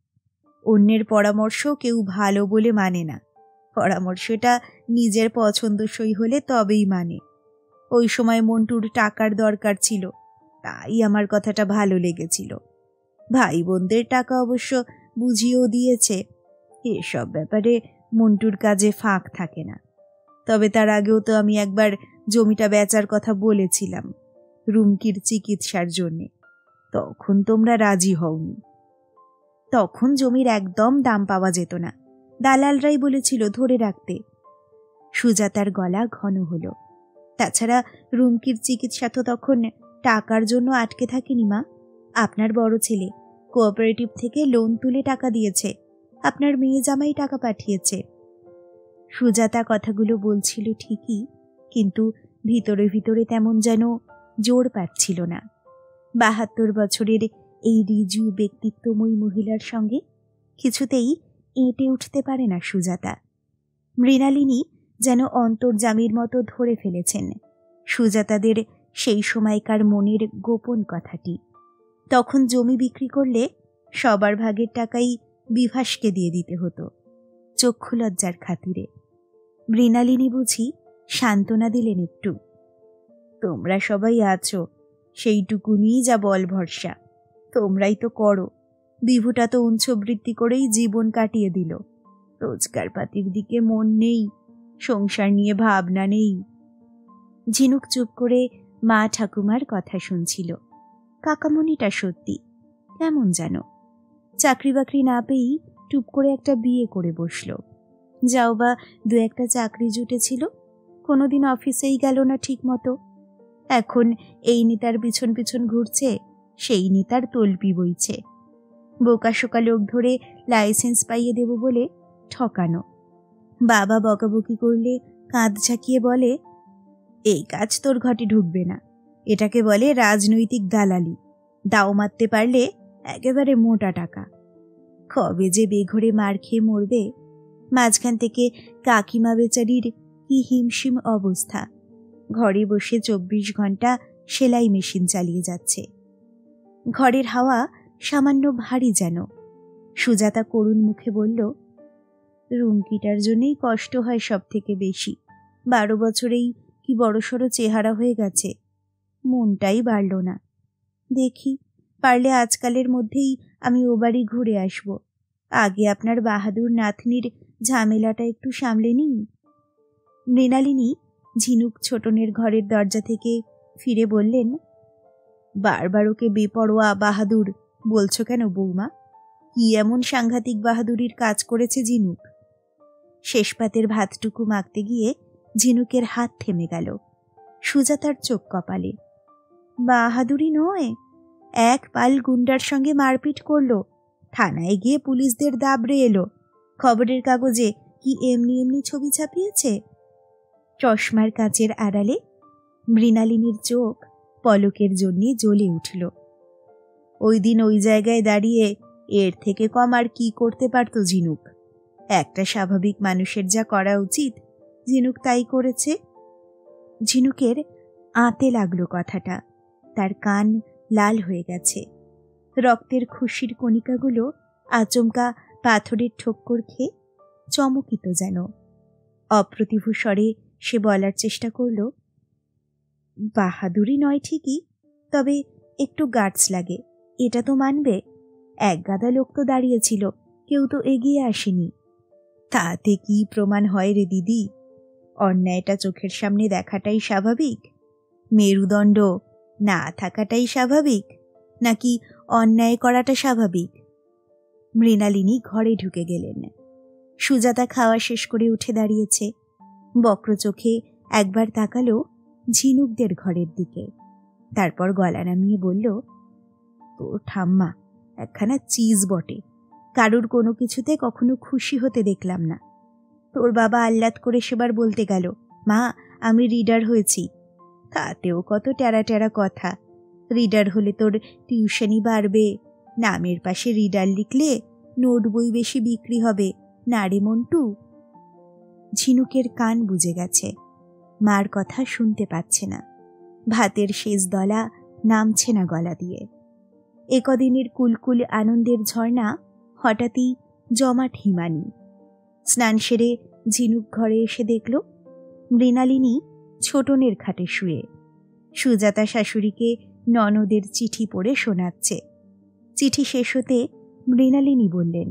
[SPEAKER 1] অন্যের পরামর্শ কেউ ভালো বলে মানে না, পরামর্শটা নিজের পছন্দসই হলে তবেই মানে। ওই সময় মন্টুর টাকার দরকার ছিল, তাই আমার কথাটা ভালো লেগেছিল। ভাই বোনদের টাকা অবশ্য বুঝিয়েও দিয়েছে, এসব ব্যাপারে মন্টুর কাজে ফাঁক থাকে না। তবে তার আগেও তো আমি একবার জমিটা বেচার কথা বলেছিলাম রুমকির চিকিৎসার জন্যে, তখন তোমরা রাজি হওনি। তখন জমির একদম দাম পাওয়া যেত না, দালালরাই বলেছিল ধরে রাখতে। সুজাতার গলা ঘন হলো। তাছাড়া রুমকির চিকিৎসা তো তখন টাকার জন্য আটকে থাকেনি মা। আপনার বড় ছেলে কোঅপারেটিভ থেকে লোন তুলে টাকা দিয়েছে, আপনার মেয়ে জামাই টাকা পাঠিয়েছে। সুজাতা কথাগুলো বলছিল ঠিকই, কিন্তু ভিতরে ভিতরে তেমন যেন জোর পাচ্ছিল না। 72 বছরের এই রিজু ব্যক্তিত্বময়ী মহিলার সঙ্গে কিছুতেই এঁটে উঠতে পারে না সুজাতা। মৃণালিনী যেন অন্তর্যামীর মতো ধরে ফেলেছেন সুজাতাদের সেই সময়কার মনের গোপন কথাটি। তখন জমি বিক্রি করলে সবার ভাগের টাকাই বিভাসকে দিয়ে দিতে হতো, চক্ষু লজ্জার খাতিরে। মৃণালিনী বুঝি সান্ত্বনা দিলেন একটু, তোমরা সবাই আছো, সেইটুকুনিই যা বল ভরসা, তোমরাই তো করো। বিভুটা তো উঞ্চবৃত্তি করেই জীবন কাটিয়ে দিল, রোজগার পাতির দিকে মন নেই, সংসার নিয়ে ভাবনা নেই। ঝিনুক চুপ করে মা ঠাকুমার কথা শুনছিল। কাকামণিটা সত্যি কেমন যেন, চাকরি বাকরি না পেয়েই টুপ করে একটা বিয়ে করে বসল। যাও বা দু একটা চাকরি জুটেছিল, কোনোদিন অফিসেই গেল না ঠিক মতো। এখন এই নেতার পিছন পিছন ঘুরছে, সেই নেতার তলপি বইছে। বোকাশোকা লোক ধরে লাইসেন্স পাইয়ে দেব বলে ঠকানো। বাবা বকাবকি করলে কাঁধ ঝাঁকিয়ে বলে, এই কাজ তোর ঘটে ঢুকবে না, এটাকে বলে রাজনৈতিক দালালি, দাও মারতে পারলে একেবারে মোটা টাকা। কবে যে বেঘরে মার খেয়ে মরবে। মাঝখান থেকে কাকিমা বেচারির কি হিমশিম অবস্থা, ঘরে বসে 24 ঘন্টা সেলাই মেশিন চালিয়ে যাচ্ছে। ঘরের হাওয়া সামান্য ভারী যেন। সুজাতা করুণ মুখে বলল, রুমকিটার জন্যই কষ্ট হয় সব থেকে বেশি। 12 বছরেই কি বড়সড় চেহারা হয়ে গেছে, মনটাই বাড়ল না। দেখি পারলে আজকালের মধ্যেই আমি ও বাড়ি ঘুরে আসব। আগে আপনার বাহাদুর নাতনির ঝামেলাটা একটু সামলে নিই। মৃণালিনী ঝিনুক ছোটনের ঘরের দরজা থেকে ফিরে বললেন, বারবার ওকে বেপরোয়া বাহাদুর বলছো কেন বৌমা? কি এমন সাংঘাতিক বাহাদুরির কাজ করেছে ঝিনুক? শেষ পাতের ভাতটুকু মাখতে গিয়ে ঝিনুকের হাত থেমে গেল। সুজাতার চোখ কপালে। বাহাদুরি নয়, এক পাল গুন্ডার সঙ্গে মারপিট করলো, থানায় গিয়ে পুলিশদের দাবড়ে এলো, খবরের কাগজে কি এমনি এমনি ছবি ছাপিয়েছে। চশমার কাচের আড়ালে মৃণালিনীর চোখ পলকের জন্যে জ্বলে উঠল। ওই দিন ওই জায়গায় দাঁড়িয়ে এর থেকে কম আর কি করতে পারত ঝিনুক? একটা স্বাভাবিক মানুষের যা করা উচিত ঝিনুক তাই করেছে। ঝিনুকের আঁতে লাগলো কথাটা, তার কান লাল হয়ে গেছে। রক্তের খুশির কণিকাগুলো আচমকা পাথরের ঠোক্কর খেয়ে চমকিত যেন। অপ্রতিভ স্বরে সে বলার চেষ্টা করল, বাহাদুরি নয় ঠিকই, তবে একটু গার্ডস লাগে, এটা তো মানবে। এক গাদা লোক তো দাঁড়িয়েছিল, কেউ তো এগিয়ে আসেনি। তাতে কি প্রমাণ হয় রে দিদি? অন্যায়টা চোখের সামনে দেখাটাই স্বাভাবিক, মেরুদণ্ড না থাকাটাই স্বাভাবিক, নাকি অন্যায় করাটা স্বাভাবিক? মৃণালিনী ঘরে ঢুকে গেলেন। সুজাতা খাওয়া শেষ করে উঠে দাঁড়িয়েছে। বক্র চোখে একবার তাকালো ঝিনুকদের ঘরের দিকে, তারপর গলা নামিয়ে বলল, তোর ঠাম্মা একখানা চিজ বটে, কারুর কোনো কিছুতে কখনো খুশি হতে দেখলাম না। তোর বাবা আহ্লাদ করে সেবার বলতে গেল, মা আমি রিডার হয়েছি, তাতেও কত টেরা টেরা কথা। রিডার হলে তোর টিউশনি বাড়বে, নামের পাশে রিডার লিখলে নোট বই বেশি বিক্রি হবে, না রে মন্টু? ঝিনুকের কান বুজে গেছে, মার কথা শুনতে পাচ্ছে না। ভাতের শেষ দলা নামছে না গলা দিয়ে। একদিনের কুলকুল আনন্দের ঝর্ণা হঠাৎই জমাট হিমানি। স্নান সেরে ঝিনুক ঘরে এসে দেখল মৃণালিনী ছোটনের খাটে শুয়ে। সুজাতা শাশুড়িকে ননদের চিঠি পড়ে শোনাচ্ছে। চিঠি শেষ হতে মৃণালিনী বললেন,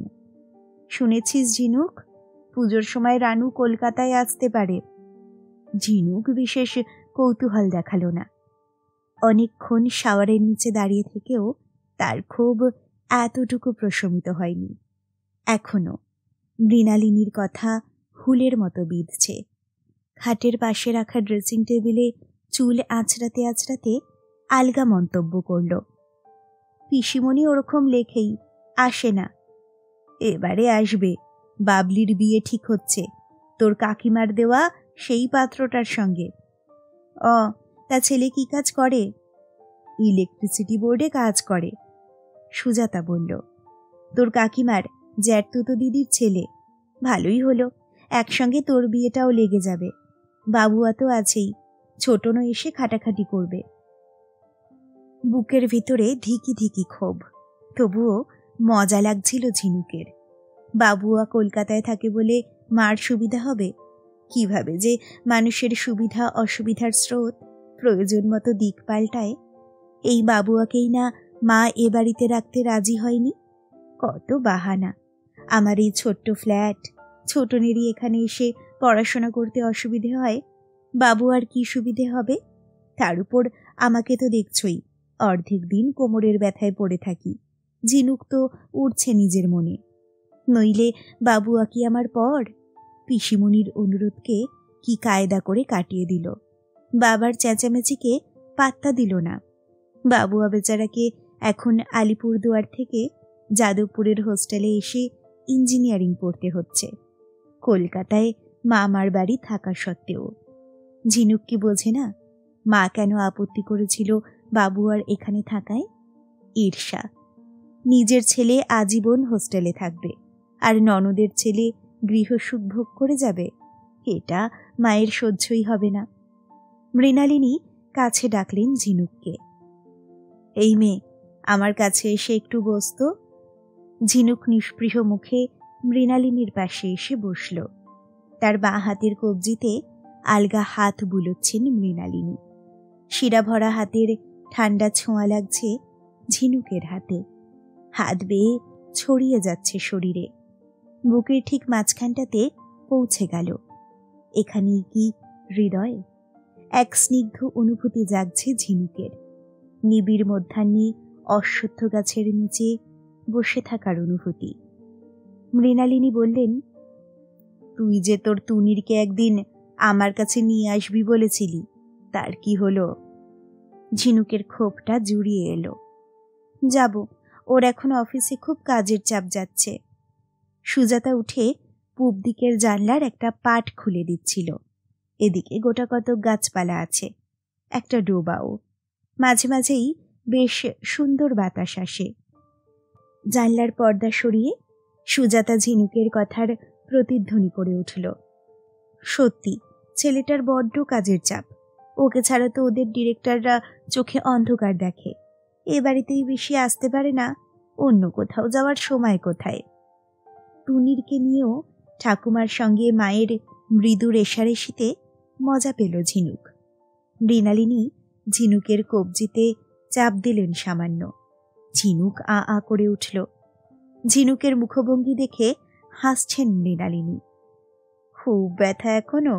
[SPEAKER 1] শুনেছিস ঝিনুক, পুজোর সময় রানু কলকাতায় আসতে পারে। ঝিনুক বিশেষ কৌতূহল দেখালো না। অনেকক্ষণ শাওয়ারের নিচে দাঁড়িয়ে থেকেও তার ক্ষোভ এতটুকু প্রশমিত হয়নি। এখনো মৃণালিনীর কথা হুলের মতো বিঁধছে। খাটের পাশে রাখা ড্রেসিং টেবিলে চুল আঁচড়াতে আঁচড়াতে আলগা মন্তব্য করল, পিসিমণি ওরকম লেখেই আসে না, এবারে আসবে। বাবলির বিয়ে ঠিক হচ্ছে, তোর কাকিমার দেওয়া সেই পাত্রটার সঙ্গে। তা ছেলে কি কাজ করে? ইলেকট্রিসিটি বোর্ডে কাজ করে। সুজাতা বলল, তোর কাকিমার জ্যাঠতুতো দিদির ছেলে। ভালোই হলো, একসঙ্গে তোর বিয়েটাও লেগে যাবে। বাবুয়া তো আছেই, ছোটনো এসে খাটাখাটি করবে। বুকের ভিতরে ধিকি ধিকি ক্ষোভ, তবুও মজা লাগছিল ঝিনুকের। বাবুয়া কলকাতায় থাকে বলে মার সুবিধা হবে? কিভাবে যে মানুষের সুবিধা অসুবিধার স্রোত প্রয়োজন মতো দিক পাল্টায়। এই বাবুয়াকেই না মা এ বাড়িতে রাখতে রাজি হয়নি। কত বাহানা, আমার এই ছোট্ট ফ্ল্যাট, ছোটনেরই এখানে এসে পড়াশোনা করতে অসুবিধে হয়, বাবু আর কি সুবিধে হবে? তার উপর আমাকে তো দেখছই, অর্ধেক দিন কোমরের ব্যথায় পড়ে থাকি। ঝিনুক তো উঠছে নিজের মনে, নইলে বাবুয়া কি আমার পর? পিসিমণির অনুরোধকে কি কায়দা করে কাটিয়ে দিল। বাবার চেঁচামেচিকে পাত্তা দিল না। বাবুয়া বেচারাকে এখন আলিপুরদুয়ার থেকে যাদবপুরের হোস্টেলে এসে ইঞ্জিনিয়ারিং পড়তে হচ্ছে, কলকাতায় মামার বাড়ি থাকা সত্ত্বেও। ঝিনুক কি বোঝে না মা কেন আপত্তি করেছিল বাবুয়ার এখানে থাকায়? ঈর্ষা। নিজের ছেলে আজীবন হোস্টেলে থাকবে আর ননদের ছেলে গৃহসুখ ভোগ করে যাবে, এটা মায়ের সহ্যই হবে না। মৃণালিনী কাছে ডাকলেন ঝিনুককে। এই মেয়ে, আমার কাছে এসে একটু বসত। ঝিনুক নিষ্পৃহ মুখে মৃণালিনীর পাশে এসে বসল। তার বাঁ হাতের কবজিতে আলগা হাত বুলোচ্ছেন মৃণালিনী। শিরা ভরা হাতের ঠান্ডা ছোঁয়া লাগছে ঝিনুকের হাতে। হাত বেয়ে ছড়িয়ে যাচ্ছে শরীরে। বুকের ঠিক মাঝখানটাতে পৌঁছে গেল। এখানেই কি হৃদয়? এক স্নিগ্ধ অনুভূতি জাগছে ঝিনুকের। নিবিড় মধ্যাহ্নে অশ্বত্থ গাছের নিচে বসে থাকার অনুভূতি। মৃণালিনী বললেন, তুই যে তোর তুনিরকে একদিন আমার কাছে নিয়ে আসবি বলেছিলি, তার কি হলো? ঝিনুকের ক্ষোভটা জুড়িয়ে এলো। যাব, ওর এখন অফিসে খুব কাজের চাপ যাচ্ছে। সুজাতা উঠে পূব দিকের জানলার একটা পাট খুলে দিচ্ছিল। এদিকে গোটা কতক গাছপালা আছে, একটা ডোবাও। মাঝে মাঝেই বেশ সুন্দর বাতাস আসে। জানলার পর্দা সরিয়ে সুজাতা ঝিনুকের কথার প্রতিধ্বনি করে উঠল। সত্যি, ছেলেটার বড্ড কাজের চাপ। ওকে ছাড়া তো ওদের ডিরেক্টররা চোখে অন্ধকার দেখে। এ বাড়িতেই বেশি আসতে পারে না, অন্য কোথাও যাওয়ার সময় কোথায়? তুনিরকে নিয়েও ঠাকুমার সঙ্গে মায়ের মৃদু রেশারেশিতে মজা পেল ঝিনুক। মৃণালিনী ঝিনুকের কবজিতে চাপ দিলেন সামান্য। ঝিনুক আ আ করে উঠল। ঝিনুকের মুখভঙ্গি দেখে হাসছেন মৃণালিনী। খুব ব্যথা এখনো?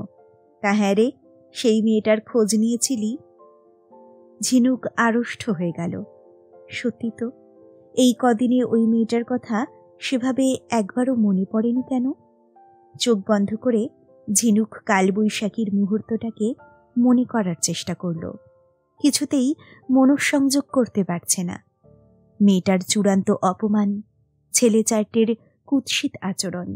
[SPEAKER 1] তা হ্যাঁ রে, সেই মেয়েটার খোঁজ নিয়েছিলি? ঝিনুক আড়ষ্ট হয়ে গেল। সত্যি তো, এই কদিনে ওই মেয়েটার কথা সেভাবে একবারও মনে পড়েনি কেন? চোখ বন্ধ করে ঝিনুক কালবৈশাখীর মুহূর্তটাকে মনে করার চেষ্টা করল। কিছুতেই মনঃসংযোগ করতে পারছে না। মেয়েটার চূড়ান্ত অপমান, ছেলে চারটের কুৎসিত আচরণ,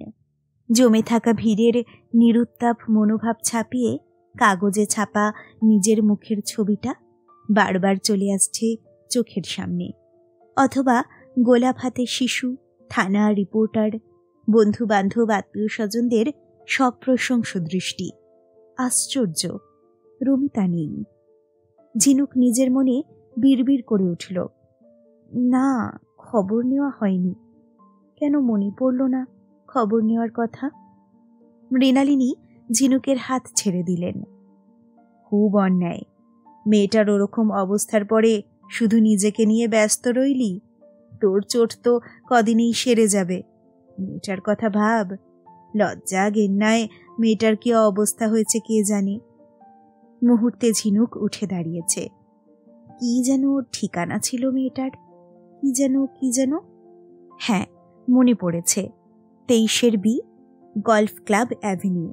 [SPEAKER 1] জমে থাকা ভিড়ের নিরুত্তাপ মনোভাব ছাপিয়ে কাগজে ছাপা নিজের মুখের ছবিটা বারবার চলে আসছে চোখের সামনে। অথবা গোলাপ হাতে শিশু, থানা রিপোর্টার, বন্ধু বান্ধব, আত্মীয় স্বজনদের সপ্রশংস দৃষ্টি। আশ্চর্য, রমিতা নেই। ঝিনুক নিজের মনে বিড়বিড় করে উঠল, না, খবর নেওয়া হয়নি। কেন মনে পড়ল না খবর নেওয়ার কথা? মৃণালিনী ঝিনুকের হাত ছেড়ে দিলেন। খুব অন্যায়। মেয়েটার ওরকম অবস্থার পরে শুধু নিজেকে নিয়ে ব্যস্ত রইলি? তোর চোট তো কদিনেই সেরে যাবে। মেয়েটার কথা ভাব। লজ্জা ঘেন্নায় মেয়েটার কি অবস্থা হয়েছে কে জানে। মুহূর্তে ঝিনুক উঠে দাঁড়িয়েছে। কি যেন ঠিকানা ছিল মেয়েটার, কি যেন। হ্যাঁ, মনে পড়েছে, 23 বি, গল্ফ ক্লাব অ্যাভিনিউ।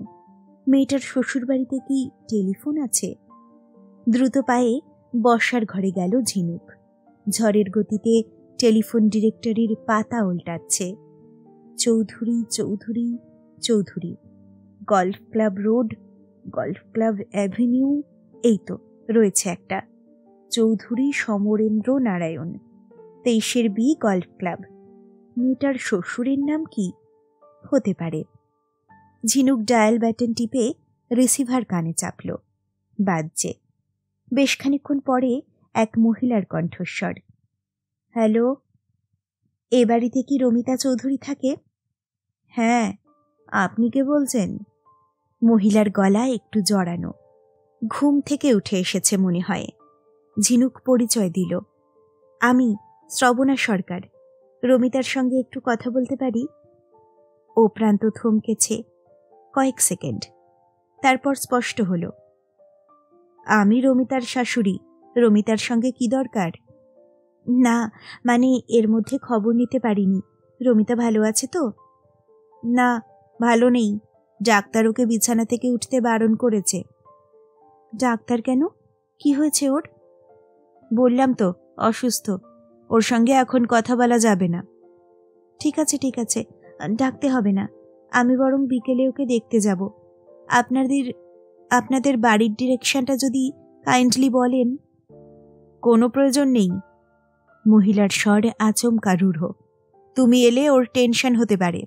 [SPEAKER 1] মেয়েটার শ্বশুরবাড়িতে কি টেলিফোন আছে? দ্রুত পায়ে বসার ঘরে গেল ঝিনুক। ঝড়ের গতিতে টেলিফোন ডিরেক্টরির পাতা উল্টাচ্ছে। Chowdhury Chowdhury Chowdhury, golf club road, golf club avenue. এই তো রয়েছে একটা, Chowdhury Samarendra Narayan, 23 B, golf club. মেয়েটার শ্বশুরের নাম কি হতে পারে? ঝিনুক ডায়াল ব্যাটন টিপে রিসিভার কানে চাপল। বাজছে। বেশ খানিকক্ষণ পরে এক মহিলার কণ্ঠস্বর। হ্যালো, এ বাড়িতে কি রমিতা চৌধুরী থাকে? হ্যাঁ, আপনি কে বলছেন? মহিলার গলা একটু জড়ানো। ঘুম থেকে উঠে এসেছে মনে হয়। ঝিনুক পরিচয় দিল। আমি শ্রবণা সরকার, রমিতার সঙ্গে একটু কথা বলতে পারি? ও প্রান্ত থমকেছে কয়েক সেকেন্ড, তারপর স্পষ্ট হলো, আমি রমিতার শাশুড়ি। রমিতার সঙ্গে কি দরকার? না, মানে এর মধ্যে খবর নিতে পারিনি। রমিতা ভালো আছে তো? না, ভালো নেই। ডাক্তার ওকে বিছানা থেকে উঠতে বারণ করেছে। ডাক্তার কেন? কি হয়েছে ওর? বললাম তো, অসুস্থ। ওর সঙ্গে এখন কথা বলা যাবে না। ঠিক আছে ঠিক আছে, ডাকতে হবে না। আমি বরং বিকেলে ওকে দেখতে যাব। আপনাদের বাড়ির ডিরেকশনটা যদি কাইন্ডলি বলেন। কোনো প্রয়োজন নেই। মহিলার স্বর আচমকা রূঢ়। তুমি এলে ওর টেনশন হতে পারে।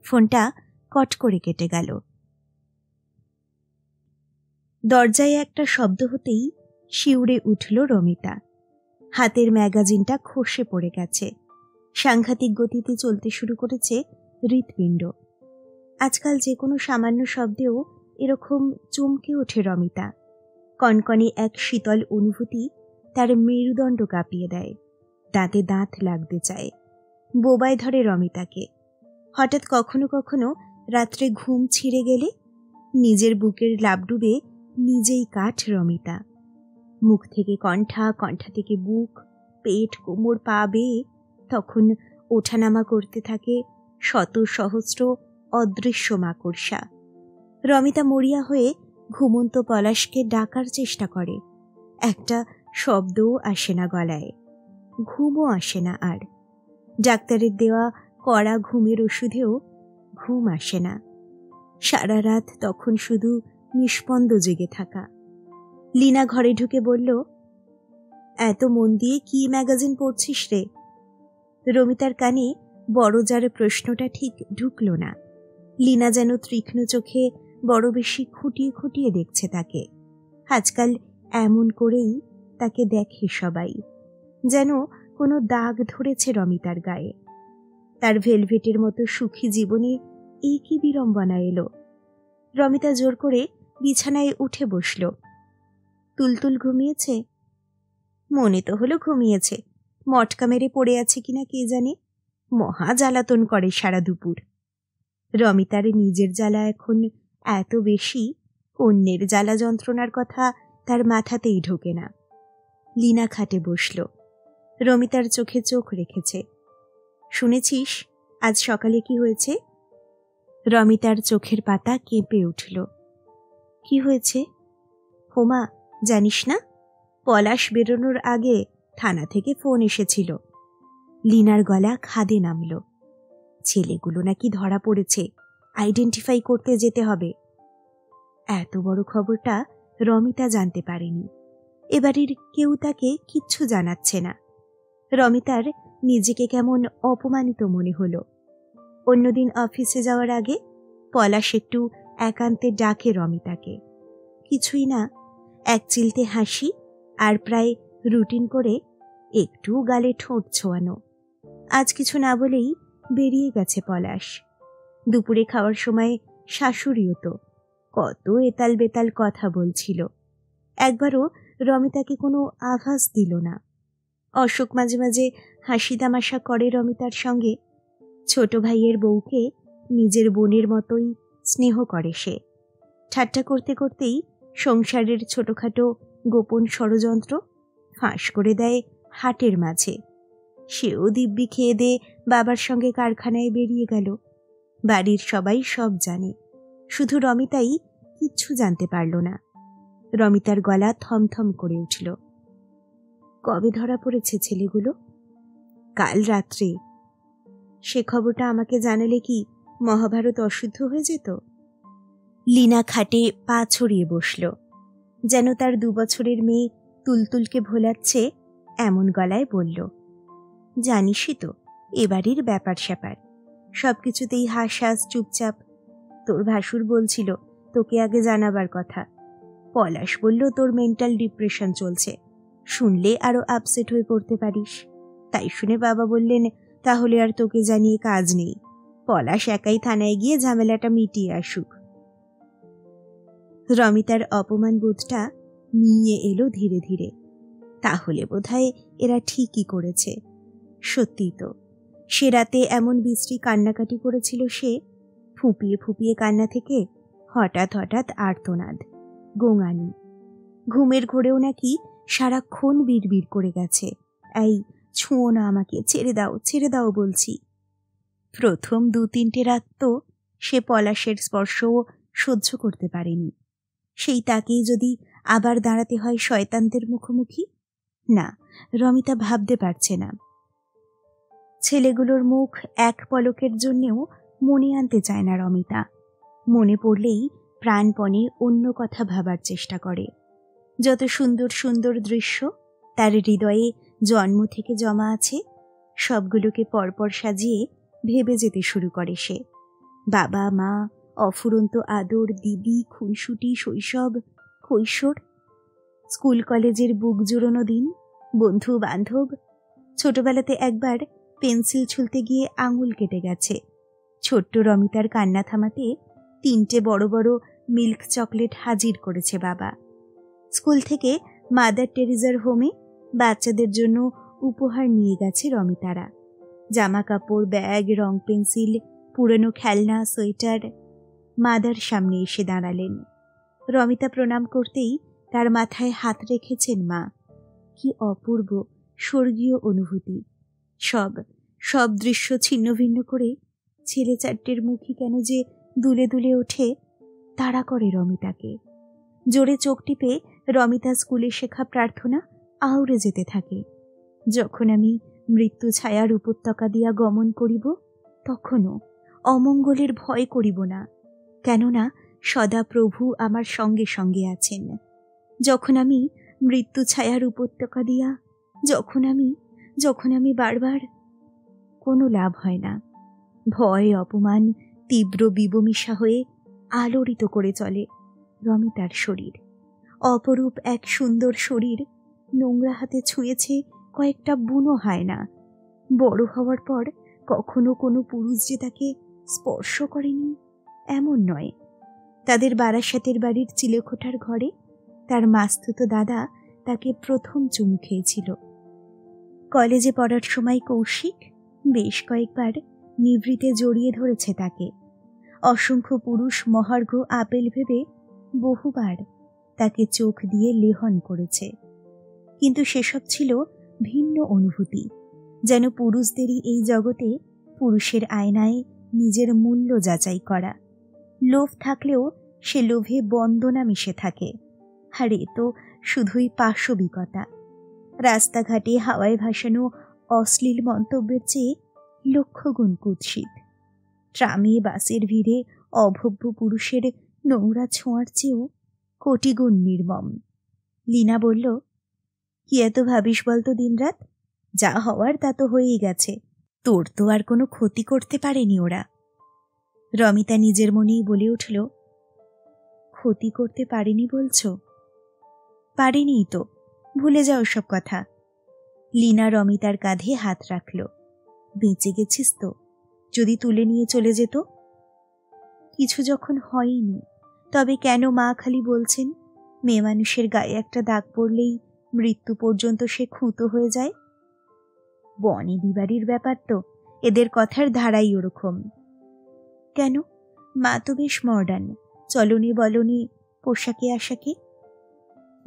[SPEAKER 1] ফোনটা কট করে কেটে গেল। দরজায় একটা শব্দ হতেই শিউরে উঠল রমিতা। হাতের ম্যাগাজিনটা খসে পড়ে গেছে। সাংঘাতিক গতিতে চলতে শুরু করেছে হৃৎপিণ্ড। আজকাল যে কোনো সামান্য শব্দেও এরকম চমকে ওঠে রমিতা। কনকনে এক শীতল অনুভূতি তার মেরুদণ্ড কাঁপিয়ে দেয়। দাঁতে দাঁত লাগতে চায়। বোবায় ধরে রমিতাকে। হঠাৎ কখনো কখনো রাত্রে ঘুম ছিঁড়ে গেলে নিজের বুকের লাবডুবে নিজেই কাঠ রমিতা। মুখ থেকে কণ্ঠা, কণ্ঠা থেকে বুক, পেট, কোমর, পা বেয়ে তখন ওঠানামা করতে থাকে শত সহস্র অদৃশ্য মাকড়সা। রমিতা মরিয়া হয়ে ঘুমন্ত পলাশকে ডাকার চেষ্টা করে। একটা শব্দও আসে না গলায়। ঘুমও আসে না আর। ডাক্তারের দেওয়া কড়া ঘুমের ওষুধেও ঘুম আসে না। সারা রাত তখন শুধু নিষ্পন্দ জেগে থাকা। লীনা ঘরে ঢুকে বলল, এত মন দিয়ে কি ম্যাগাজিন পড়ছিস রে? রমিতার কানে বড় যার প্রশ্নটা ঠিক ঢুকল না। লীনা যেন তীক্ষ্ণ চোখে বড় বেশি খুঁটিয়ে খুঁটিয়ে দেখছে তাকে। আজকাল এমন করেই তাকে দেখে সবাই, যেন কোনো দাগ ধরেছে রমিতার গায়ে। তার ভেলভেটের মতো সুখী জীবনে এই কি বিড়ম্বনা এলো? রমিতা জোর করে বিছানায় উঠে বসল। তুলতুল ঘুমিয়েছে? মনে তো হলো ঘুমিয়েছে। মটকা মেরে পড়ে আছে কিনা কে জানে। মহা জ্বালাতন করে সারা দুপুর। রমিতার নিজের জ্বালা এখন এত বেশি, অন্যের জ্বালা যন্ত্রণার কথা তার মাথাতেই ঢোকে না। লীনা খাটে বসল। রমিতার চোখে চোখ রেখেছে। শুনেছিস আজ সকালে কি হয়েছে? রমিতার চোখের পাতা কেঁপে উঠল। কি হয়েছে? হোমা, জানিস না? পলাশ বেরোনোর আগে থানা থেকে ফোন এসেছিল। লীনার গলা খাদে নামল। ছেলেগুলো নাকি ধরা পড়েছে, আইডেন্টিফাই করতে যেতে হবে। এত বড় খবরটা রমিতা জানতে পারেনি। এবাড়ির কেউ তাকে কিচ্ছু জানাচ্ছে না। রমিতার নিজেকে কেমন অপমানিত মনে হলো। অন্যদিন অফিসে যাওয়ার আগে পলাশ একটু একান্তে ডাকে রমিতাকে। কিছুই না, এক চিলতে হাসি আর প্রায় রুটিন করে একটু গালে ঠোঁট ছোঁয়ানো। আজ কিছু না বলেই বেরিয়ে গেছে পলাশ। দুপুরে খাওয়ার সময় শাশুড়িও তো কত এতাল বেতাল কথা বলছিল। একবারও রমিতাকে কোনো আভাস দিল না। অশোক মাঝে মাঝে হাসি তামাশা করে রমিতার সঙ্গে। ছোট ভাইয়ের বউকে নিজের বোনের মতোই স্নেহ করে সে। ঠাট্টা করতে করতেই সংসারের ছোটখাটো গোপন ষড়যন্ত্র ফাঁস করে দেয় হাটের মাঝে। সেও দিব্যি খেয়ে দে বাবার সঙ্গে কারখানায় বেরিয়ে গেল। বাড়ির সবাই সব জানে, শুধু রমিতাই কিচ্ছু জানতে পারল না। রমিতার গলা থমথম করে উঠল। কবে ধরা পড়েছে ছেলেগুলো? কাল রাত্রে। সে খবরটা আমাকে জানালে কি মহাভারত অশুদ্ধ হয়ে যেত? লীনা খাটে পা ছড়িয়ে বসল, যেন তার 2 বছরের মেয়ে তুলতুলকে ভোলাচ্ছে এমন গলায় বলল, জানিসই তো এবাড়ির ব্যাপার স্যাপার। সবকিছুতেই হাস হাস চুপচাপ। তোর ভাসুর বলছিল তোকে আগে জানাবার কথা। পলাশ বলল তোর মেন্টাল ডিপ্রেশন চলছে, শুনলে আরো আপসেট হয়ে পড়তে পারিস। তাই শুনে বাবা বললেন তাহলে আর তোকে জানিয়ে কাজ নেই, পলাশ একাই থানায় গিয়ে ঝামেলাটা মিটিয়ে আসুক। রমিতার অপমান বোধটা নিয়ে এলো ধীরে ধীরে। তাহলে বোধহয় এরা ঠিকই করেছে। সত্যি তো, সে রাতে এমন বিশ্রী কান্নাকাটি করেছিল সে। ফুঁপিয়ে ফুঁপিয়ে কান্না থেকে হঠাৎ হঠাৎ আর্তনাদ, গোঙানি। ঘুমের ঘোরেও নাকি সারাক্ষণ বিড়বিড় করে গেছে, এই ছুঁয়ো না আমাকে, ছেড়ে দাও ছেড়ে দাও বলছি। প্রথম 2-3টে রাত তো সে পলাশের স্পর্শও সহ্য করতে পারেনি। সেই তাকেই যদি আবার দাঁড়াতে হয় শয়তানদের মুখোমুখি, না, রমিতা ভাবতে পারছে না। ছেলেগুলোর মুখ এক পলকের জন্যেও মনে আনতে চায় না রমিতা। মনে পড়লেই প্রাণপণে অন্য কথা ভাবার চেষ্টা করে। যত সুন্দর সুন্দর দৃশ্য তার হৃদয়ে জন্ম থেকে জমা আছে, সবগুলোকে পরপর সাজিয়ে ভেবে যেতে শুরু করে সে। বাবা মা, অফুরন্ত আদর, দিদি, খুনসুটি, শৈশব, কৈশোর, স্কুল কলেজের বুক জুড়োনো দিন, বন্ধু বান্ধব। ছোটবেলাতে একবার পেন্সিল ছুলতে গিয়ে আঙুল কেটে গেছে। ছোট্ট রমিতার কান্না থামাতে 3টে বড় বড় মিল্ক চকলেট হাজির করেছে বাবা। স্কুল থেকে মাদার টেরিজার হোমে বাচ্চাদের জন্য উপহার নিয়ে গেছে রমিতারা। জামা কাপড়, ব্যাগ, রং পেন্সিল, পুরনো খেলনা, সোয়েটার। মাদার সামনে এসে দাঁড়ালেন। রমিতা প্রণাম করতেই তার মাথায় হাত রেখেছেন মা। কি অপূর্ব স্বর্গীয় অনুভূতি! সব সব দৃশ্য ছিন্ন ভিন্ন করে ছেলে চারটের মুখই কেন যে দুলে দুলে ওঠে, তাড়া করে রমিতাকে। জোরে চোখ টিপে রমিতা স্কুলে শেখা প্রার্থনা আউড়ে যেতে থাকে। যখন আমি মৃত্যু ছায়ার উপত্যকা দিয়া গমন করিব, তখনও অমঙ্গলের ভয় করিব না, কেননা সদা প্রভু আমার সঙ্গে সঙ্গে আছেন। যখন আমি মৃত্যু ছায়ার উপত্যকা দিয়া, যখন আমি বারবার, কোনো লাভ হয় না। ভয়, অপমান তীব্র বিবমিশা হয়ে আলোড়িত করে চলে রমিতার শরীর। অপরূপ এক সুন্দর শরীর নোংরা হাতে ছুঁয়েছে কয়েকটা বুনো হায়না। বড় হওয়ার পর কখনো কোনো পুরুষ যে তাকে স্পর্শ করেনি এমন নয়। তাদের বারাসাতের বাড়ির চিলেকোঠার ঘরে তার মাস্তুতো দাদা তাকে প্রথম চুমু খেয়েছিল। কলেজে পড়ার সময় কৌশিক বেশ কয়েকবার নিভৃতে জড়িয়ে ধরেছে তাকে। অসংখ্য পুরুষ মহার্ঘ আপেল ভেবে বহুবার তাকে চোখ দিয়ে লেহন করেছে, কিন্তু সেসব ছিল ভিন্ন অনুভূতি। যেন পুরুষদেরই এই জগতে পুরুষের আয়নায় নিজের মূল্য যাচাই করা। লোভ থাকলেও সে লোভে বন্দনা মিশে থাকে। আর এ তো শুধুই পাশবিকতা। রাস্তাঘাটে হাওয়ায় ভাসানো অশ্লীল মন্তব্যের চেয়ে লক্ষগুণ কুৎসিত। ট্রামে বাসের ভিড়ে অভব্য পুরুষের নোংরা ছোঁয়ার চেয়েও কোটিগুণ নির্মম। লীনা বলল, কি এত ভাবিস বলতো দিনরাত? যা হওয়ার তা তো হয়েই গেছে, তোর তো আর কোনো ক্ষতি করতে পারেনি ওরা। রমিতা নিজের মনেই বলে উঠল, ক্ষতি করতে পারেনি বলছ? পারেনি তো, ভুলে যাও সব কথা। লীনা রমিতার কাঁধে হাত রাখল। বেঁচে গেছিস তো? যদি তুলে নিয়ে চলে যেত? কিছু যখন হয়নি, তবে কেন মা খালি বলছেন মেয়ে মানুষের গায়ে একটা দাগ পড়লেই মৃত্যু পর্যন্ত সে খুঁতো হয়ে যায়? বনি দিবাড়ির ব্যাপার তো, এদের কথার ধারাই ওরকম। কেন, মা তো বেশ মডার্ন, চলনি বলনি, পোশাকে আশাকে।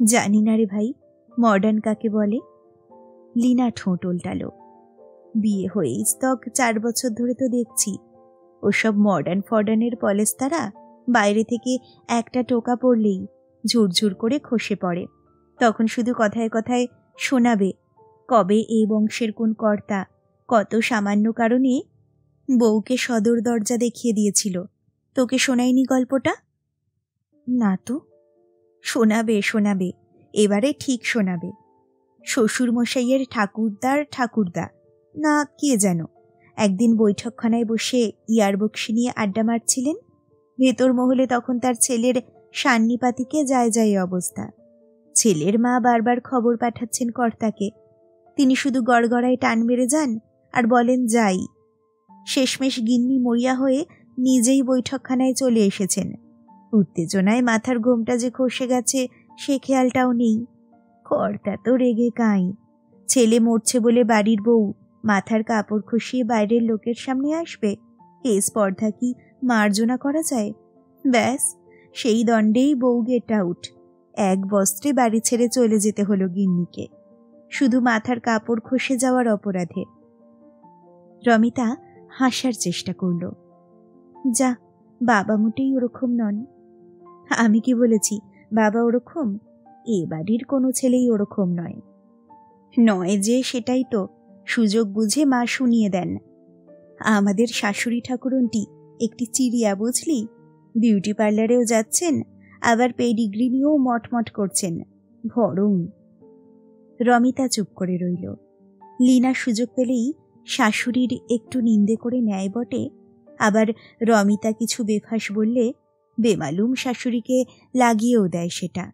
[SPEAKER 1] জানি না রে ভাই, মডার্ন কাকে বলে। লীনা ঠোঁট উল্টালো। বিয়ে হয়েই স্তক 4 বছর ধরে তো দেখছি। ওসব মডার্ন ফডার্নের পলেস্তারা বাইরে থেকে একটা টোকা পড়লেই ঝুরঝুর করে খসে পড়ে। তখন শুধু কথায় কথায় শোনাবে কবে এই বংশের কোন কর্তা কত সামান্য কারণে বউকে সদর দরজা দেখিয়ে দিয়েছিল। তোকে শোনায়নি গল্পটা? না তো। শোনাবে শোনাবে, এবারে ঠিক শোনাবে। শ্বশুর মশাইয়ের ঠাকুরদা না কে যেন একদিন বৈঠকখানায় বসে ইয়ারবক্সি নিয়ে আড্ডা মারছিলেন। ভেতর মহলে তখন তার ছেলের সান্নিপাতিকে যায় অবস্থা। ছেলের মা বারবার খবর পাঠাচ্ছেন কর্তাকে, তিনি শুধু গড়গড়ায় টান মেরে যান আর বলেন যাই। শেষমেশ গিন্নি মরিয়া হয়ে নিজেই বৈঠকখানায় চলে এসেছেন। উত্তেজনায় মাথার ঘোমটা যে খসে গেছে সে খেয়ালটাও নেই। কর্তা তো রেগে কাঁই। ছেলে মরছে বলে বাড়ির বউ মাথার কাপড় খসিয়ে বাইরের লোকের সামনে আসবে? এ স্পর্ধা কি মার্জনা করা যায়? ব্যাস, সেই দণ্ডেই বউ গেট আউট। এক বস্ত্রে বাড়ি ছেড়ে চলে যেতে হলো গিন্নিকে, শুধু মাথার কাপড় খসে যাওয়ার অপরাধে। রমিতা হাসার চেষ্টা করল। যা, বাবা মোটেই ওরকম নন। আমি কি বলেছি বাবা ওরকম? এ বাড়ির কোনো ছেলেই ওরকম নয়। নয় যে, সেটাই তো সুযোগ বুঝে মা শুনিয়ে দেন। আমাদের শাশুড়ি ঠাকুরনটি একটি চিড়িয়া, বুঝলি? বিউটি পার্লারেও যাচ্ছেন, আবার পেডিগ্রি নিয়েও মটমট করছেন। ভরং। রমিতা চুপ করে রইল। লীনা সুযোগ পেলেই শাশুড়ির একটু নিন্দে করে নেয় বটে, আবার রমিতা কিছু বেফাঁস বললে বেমালুম শাশুড়িকে লাগিয়েও দেয় সেটা।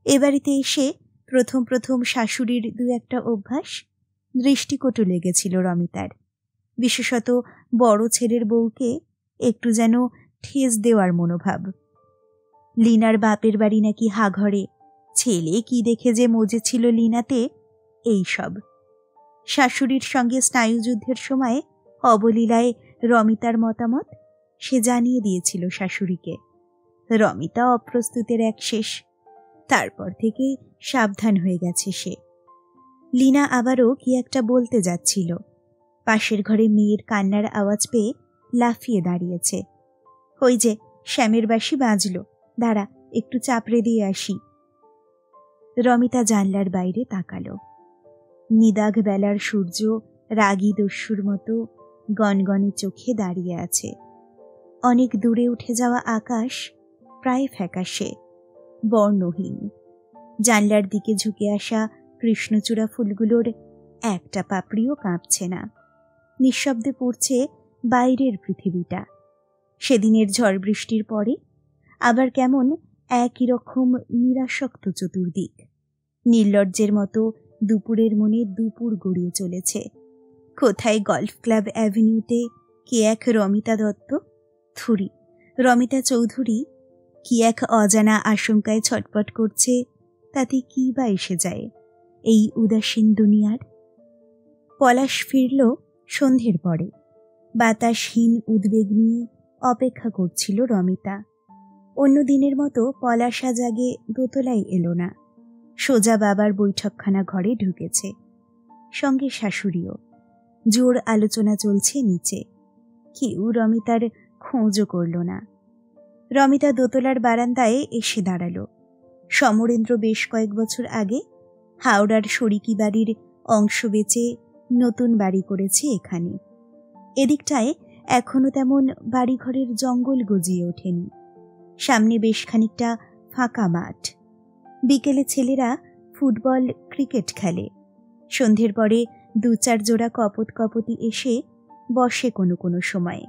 [SPEAKER 1] এ বাড়িতে এসে প্রথম প্রথম শাশুড়ির দু একটা অভ্যাস দৃষ্টিকটু লেগেছিল রমিতার, বিশেষত বড় ছেলের বউকে একটু যেন ঠেস দেওয়ার মনোভাব। লীনার বাপের বাড়ি নাকি হাঘরে, ছেলে কি দেখে যে মজেছিল লীনাতে, এই সব। শাশুড়ির সঙ্গে স্নায়ুযুদ্ধের সময় অবলীলায় রমিতার মতামত সে জানিয়ে দিয়েছিল শাশুড়িকে। রমিতা অপ্রস্তুতের এক শেষ। তারপর থেকে সাবধান হয়ে গেছে সে। লীনা আবারও কি একটা বলতে যাচ্ছিল, পাশের ঘরে মেয়ের কান্নার আওয়াজ পেয়ে লাফিয়ে দাঁড়িয়েছে। ওই যে শ্যামের বাঁশি বাজল, দাঁড়া একটু চাপড়ে দিয়ে আসি। রমিতা জানলার বাইরে তাকালো। নিদাঘ বেলার সূর্য রাগী দস্যুর মতো গনগনে চোখে দাঁড়িয়ে আছে। অনেক দূরে উঠে যাওয়া আকাশ প্রায় ফ্যাকাশে, বর্ণহীন। জানলার দিকে ঝুঁকে আসা কৃষ্ণচূড়া ফুলগুলোর একটা পাপড়িও কাঁপছে না। নিঃশব্দে পড়ছে বাইরের পৃথিবীটা। সেদিনের ঝড় বৃষ্টির পরে আবার কেমন একই রকম নিরাসক্ত চতুর্দিক। নির্লজ্জের মতো দুপুরের মনে দুপুর গড়িয়ে চলেছে। কোথায় গল্ফ ক্লাব অ্যাভিনিউতে কে এক রমিতা দত্ত, থুরি রমিতা চৌধুরী কি এক অজানা আশঙ্কায় ছটপট করছে, তাতে কি বা এসে যায় এই উদাসীন দুনিয়ার। পলাশ ফিরল সন্ধ্যের পরে। বাতাসহীন উদ্বেগ নিয়ে অপেক্ষা করছিল রমিতা। অন্য দিনের মতো পলাশা জাগে দোতলায় এলো না, সোজা বাবার বৈঠকখানা ঘরে ঢুকেছে। সঙ্গে শাশুড়িও। জোর আলোচনা চলছে নিচে। কেউ রমিতার খোঁজও করল না। রমিতা দোতলার বারান্দায় এসে দাঁড়াল। সমরেন্দ্র বেশ কয়েক বছর আগে হাওড়ার শরিকি বাড়ির অংশ বেচে নতুন বাড়ি করেছে এখানে। এদিকটায় এখনো তেমন বাড়িঘরের জঙ্গল গজিয়ে ওঠেনি। সামনে বেশ খানিকটা ফাঁকা মাঠ। বিকেলে ছেলেরা ফুটবল ক্রিকেট খেলে। সন্ধ্যের পরে দু চার জোড়া কপত কপতি এসে বসে কোনো কোনো সময়ে।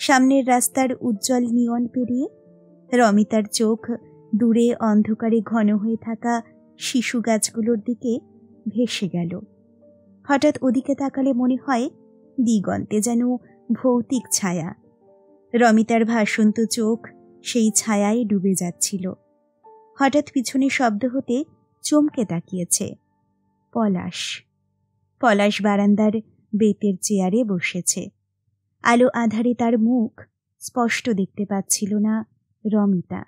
[SPEAKER 1] সামনের রাস্তার উজ্জ্বল নিয়ন পেরিয়ে রমিতার চোখ দূরে অন্ধকারে ঘন হয়ে থাকা শিশু গাছগুলোর দিকে ভেসে গেল। হঠাৎ ওদিকে তাকালে মনে হয় দিগন্তে যেন ভৌতিক ছায়া। রমিতার ভাসন্ত চোখ সেই ছায়ায় ডুবে যাচ্ছিল। হঠাৎ পিছনে শব্দ হতে চমকে তাকিয়েছে। পলাশ। পলাশ বারান্দার বেতের চেয়ারে বসেছে। আলো আধারে তার মুখ স্পষ্ট দেখতে পাচ্ছিল না রমিতা।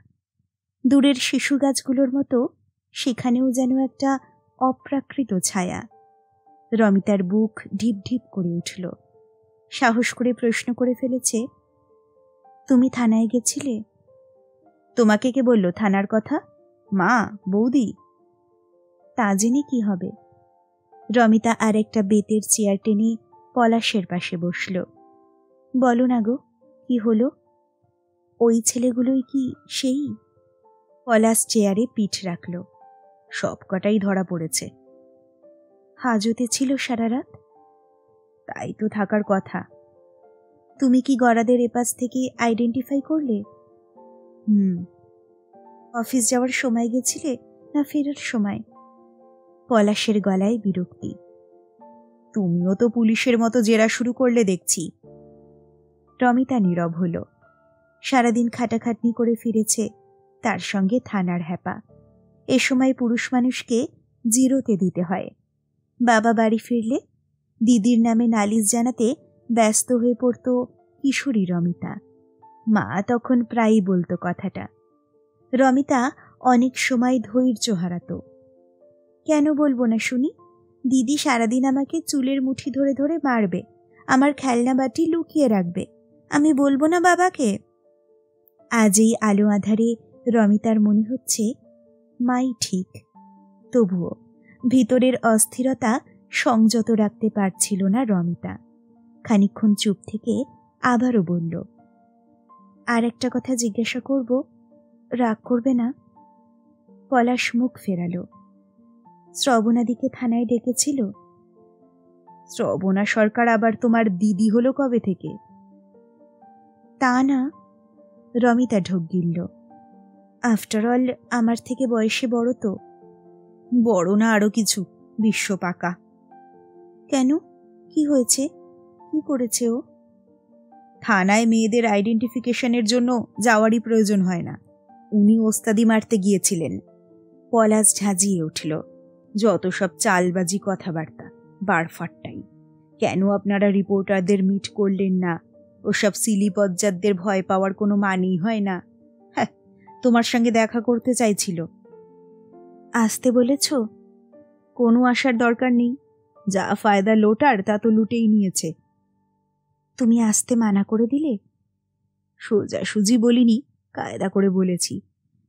[SPEAKER 1] দূরের শিশু গাছগুলোর মতো সেখানেও যেন একটা অপ্রাকৃত ছায়া। রমিতার বুক ঢিপ ঢিপ করে উঠল। সাহস করে প্রশ্ন করে ফেলেছে, তুমি থানায় গেছিলে? তোমাকে কে বলল থানার কথা? মা, বৌদি? তা জেনে কি হবে? রমিতা আর একটা বেতের চেয়ার টেনে পলাশের পাশে বসল। বলো না গো, কি হলো? ওই ছেলেগুলোই কি সেই? পলাশ চেয়ারে পিঠ রাখল। সব কটাই ধরা পড়েছে। হাজতে ছিল সারা রাত? তাই তো থাকার কথা। তুমি কি গড়াদের এপাশ থেকে আইডেন্টিফাই করলে? অফিস যাওয়ার সময় গেছিলে না ফেরার সময়? পলাশের গলায় বিরক্তি। তুমিও তো পুলিশের মতো জেরা শুরু করলে দেখছি। রমিতা নীরব হল। সারাদিন খাটাখাটনি করে ফিরেছে, তার সঙ্গে থানার হ্যাপা। এ সময় পুরুষ মানুষকে জিরোতে দিতে হয়। বাবা বাড়ি ফিরলে দিদির নামে নালিশ জানাতে ব্যস্ত হয়ে পড়ত কিশোরী রমিতা। মা তখন প্রায়ই বলতো কথাটা। রমিতা অনেক সময় ধৈর্য হারাতো। কেন বলবো না শুনি? দিদি সারাদিন আমাকে চুলের মুঠি ধরে ধরে মারবে, আমার খেলনা বাটি লুকিয়ে রাখবে। আমি বলবো না বাবাকে? আজ এই আলো আধারে রমিতার মনে হচ্ছে মাই ঠিক। তবুও ভিতরের অস্থিরতা সংযত রাখতে পারছিল না রমিতা। খানিকক্ষণ চুপ থেকে আবারও বলল, আর একটা কথা জিজ্ঞাসা করব, রাগ করবে না? পলাশ মুখ ফেরালো। শ্রবণাদিকে থানায় ডেকেছিল? শ্রবণা সরকার আবার তোমার দিদি হলো কবে থেকে? তা না, রমিতা ঢোক গিলল। আফটার অল আমার থেকে বয়সে বড় তো। বড় না আরো কিছু, বিশ্ব পাকা। কেন, কি হয়েছে? কি করেছে ও? থানায় মেয়েদের আইডেন্টিফিকেশনের জন্য যাওয়ারই প্রয়োজন হয় না। উনি ওস্তাদি মারতে গিয়েছিলেন। পলাশ ঝাঁঝিয়ে উঠল। যত সব চালবাজি কথাবার্তা, বারফাট্টাই। কেন আপনারা রিপোর্টারদের মিট করলেন না? ওসব সিলি বজ্জাতদের ভয় পাওয়ার কোনো মানেই হয় না। হ্যাঁ, তোমার সঙ্গে দেখা করতে চাইছিল। আসতে বলেছ? কোনো আসার দরকার নেই। যা ফায়দা লোটার তা তো লুটেই নিয়েছে। তুমি আসতে মানা করে দিলে? সোজাসুজি বলিনি, কায়দা করে বলেছি।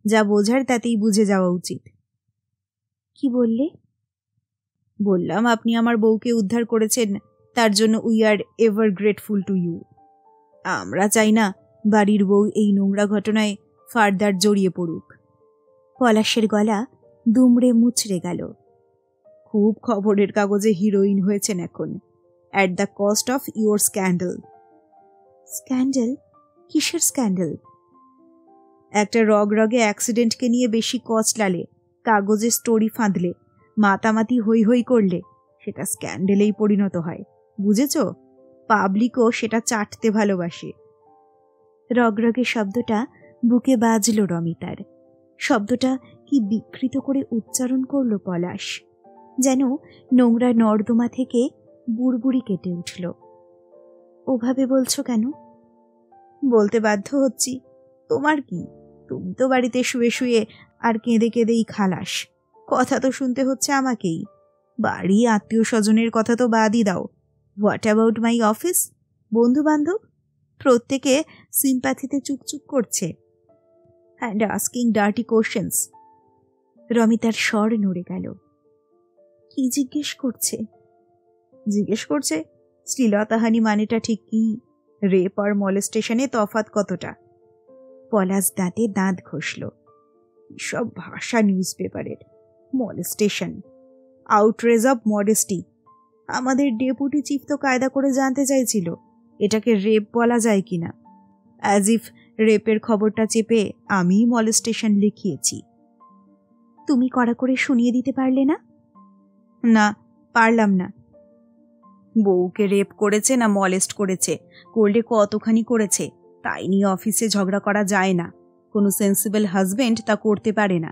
[SPEAKER 1] যা বোঝার তাতেই বুঝে যাওয়া উচিত। কি বললে? বললাম আপনি আমার বউকে উদ্ধার করেছেন, তার জন্য we are ever grateful to you. আমরা চাই না বাড়ির বউ এই নোংরা ঘটনায় ফার্দার জড়িয়ে পড়ুক। পলাশের গলা দুমড়ে মুচড়ে গেল। খুব খবরের কাগজে হিরোইন হয়েছেন এখন, at the cost of your scandal. Scandal? কিসের স্ক্যান্ডেল? একটা রগে অ্যাক্সিডেন্টকে নিয়ে বেশি কচলালে, কাগজে স্টোরি ফাঁদলে, মাতামাতি হই হই করলে সেটা স্ক্যান্ডেলেই পরিণত হয়, বুঝেছ? পাবলিকও সেটা চাটতে ভালোবাসে। রগরগে শব্দটা বুকে বাজল রমিতার। শব্দটা কি বিকৃত করে উচ্চারণ করল পলাশ, যেন নোংরা নর্দমা থেকে বুড়বুড়ি কেটে উঠল। ওভাবে বলছো কেন? বলতে বাধ্য হচ্ছি। তোমার কি, তুমি তো বাড়িতে শুয়ে শুয়ে আর কেঁদে কেঁদেই খালাস। কথা তো শুনতে হচ্ছে আমাকেই। বাড়ি আত্মীয় স্বজনের কথা তো বাদই দাও। হোয়াট অ্যাবাউট মাই অফিস, বন্ধু বান্ধব? প্রত্যেকে সিম্প্যাথিতে চুপচুপ করছে অ্যান্ড আস্কিং ডার্টি কোশ্চেন্স। রমিতার স্বর নড়ে গেল। কি জিজ্ঞেস করছে? জিজ্ঞেস করছে শ্লীলতাহানি মানেটা ঠিক কি, রেপ আর মলেস্টেশনে তফাৎ কতটা। পলাশ দাঁতে দাঁত ঘষল। সব ভাষা নিউজ পেপারের। Molestation, outrage of modesty. আমাদের ডেপুটি চিফ তো কায়দা করে জানতে চাইছিল এটাকে রেপ বলা যায় কিনা। অ্যাজ ইফ রেপের খবরটা চেপে আমিই মলেস্টেশন লিখিয়েছি। তুমি কড়া করে শুনিয়ে দিতে পারলে না? না, পারলাম না। বউকে রেপ করেছে না মলেস্ট করেছে, করলে কতখানি করেছে, তাই নিয়ে অফিসে ঝগড়া করা যায় না। কোনো সেন্সিবল হাজবেন্ড তা করতে পারে না।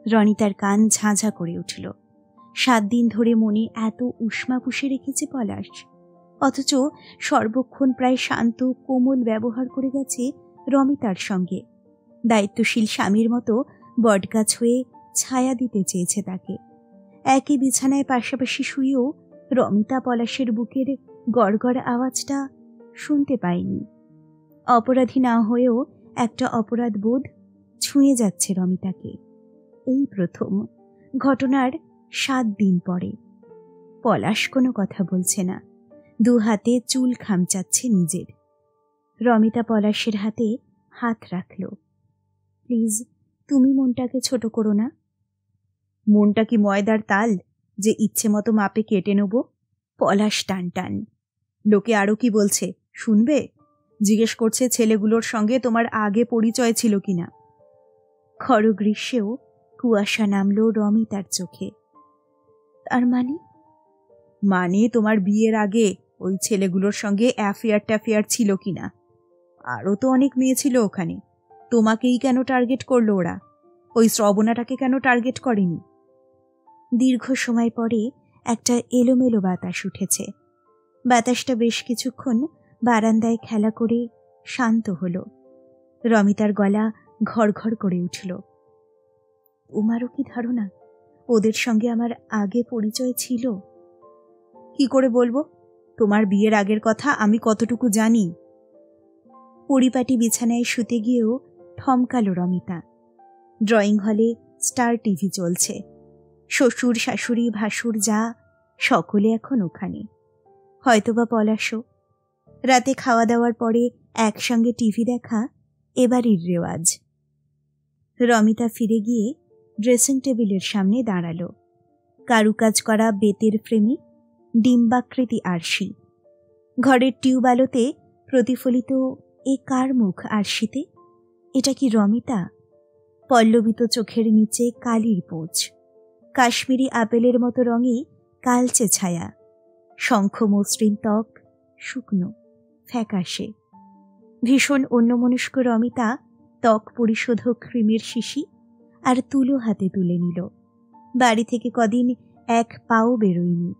[SPEAKER 1] রনিতার কান ঝাঁঝা করে উঠল। 7 দিন ধরে মনে এত উষ্মা পুষে রেখেছে পলাশ, অথচ সর্বক্ষণ প্রায় শান্ত কোমল ব্যবহার করে গেছে রমিতার সঙ্গে। দায়িত্বশীল স্বামীর মতো বটগাছ হয়ে ছায়া দিতে চেয়েছে তাকে। একই বিছানায় পাশাপাশি শুয়েও রমিতা পলাশের বুকের গড়গড় আওয়াজটা শুনতে পায়নি। অপরাধী না হয়েও একটা অপরাধ বোধ ছুঁয়ে যাচ্ছে রমিতাকে। এই প্রথম, ঘটনার 7 দিন পরে। পলাশ কোনো কথা বলছে না, 2 হাতে চুল খামচাচ্ছে নিজের। রমিতা পলাশের হাতে হাত রাখল। প্লিজ, তুমি মনটাকে ছোট করো না। মনটা কি ময়দার তাল যে ইচ্ছে মতো মাপে কেটে নেব? পলাশ টান টান। লোকে আরো কি বলছে শুনবে? জিজ্ঞেস করছে ছেলেগুলোর সঙ্গে তোমার আগে পরিচয় ছিল কিনা। খর গ্রীষ্মেও কুয়াশা নামল রমিতার চোখে। তার মানে তোমার বিয়ের আগে ওই ছেলেগুলোর সঙ্গে অ্যাফেয়ার ছিল কিনা। আরও তো অনেক মেয়ে ছিল ওখানে, তোমাকেই কেন টার্গেট করলো ওরা? ওই শ্রবণাটাকে কেন টার্গেট করেনি? দীর্ঘ সময় পরে একটা এলোমেলো বাতাস উঠেছে। বাতাসটা বেশ কিছুক্ষণ বারান্দায় খেলা করে শান্ত হল। রমিতার গলা ঘড়ঘড় করে উঠল। তোমারও কি ধারণা ওদের সঙ্গে আমার আগে পরিচয় ছিল? কি করে বলবো? তোমার বিয়ের আগের কথা আমি কতটুকু জানি? পরিপাটি বিছানায় শুতে গিয়েও থমকালো রমিতা। ড্রয়িং হলে স্টার টিভি চলছে। শ্বশুর শাশুড়ি ভাসুর যা সকলে এখন ওখানে, হয়তোবা পলাশও। রাতে খাওয়া দাওয়ার পরে একসঙ্গে টিভি দেখা এবারই রেওয়াজ। রমিতা ফিরে গিয়ে ড্রেসিং টেবিলের সামনে দাঁড়ালো। কারুকাজ করা বেতের ফ্রেমে ডিম্বাকৃতি আরশি, ঘরের টিউব আলোতে প্রতিফলিত এ কার মুখ আরশিতে? এটা কি রমিতা? পল্লবিত চোখের নিচে কালির পোঁচ, কাশ্মীরি আপেলের মতো রঙে কালচে ছায়া, শঙ্খ মসৃণ ত্বক, শুকনো ফ্যাকাশে। ভীষণ অন্যমনস্ক রমিতা ত্বক পরিশোধক ক্রিমের শিশি আর তুলো হাতে তুলে নিল। বাড়ি থেকে কদিন এক পাও বেরোয়নি,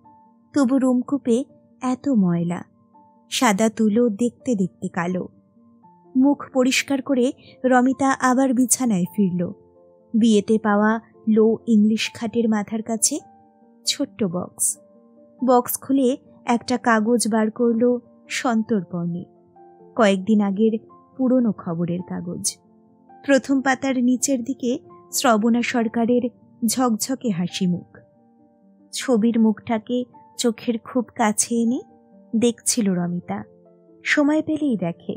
[SPEAKER 1] তবু রুমকূপে এত ময়লা। সাদা তুলো দেখতে দেখতে কালো। মুখ পরিষ্কার করে রমিতা আবার বিছানায় ফিরল। বিয়েতে পাওয়া লো ইংলিশ খাটের মাথার কাছে ছোট্ট বক্স খুলে একটা কাগজ বার করল সন্তর্পণে। কয়েকদিন আগের পুরনো খবরের কাগজ। প্রথম পাতার নিচের দিকে শ্রবণা সরকারের ঝকঝকে হাসি মুখ। ছবির মুখটাকে চোখের খুব কাছে এনে দেখছিল রমিতা। সময় পেলেই দেখে।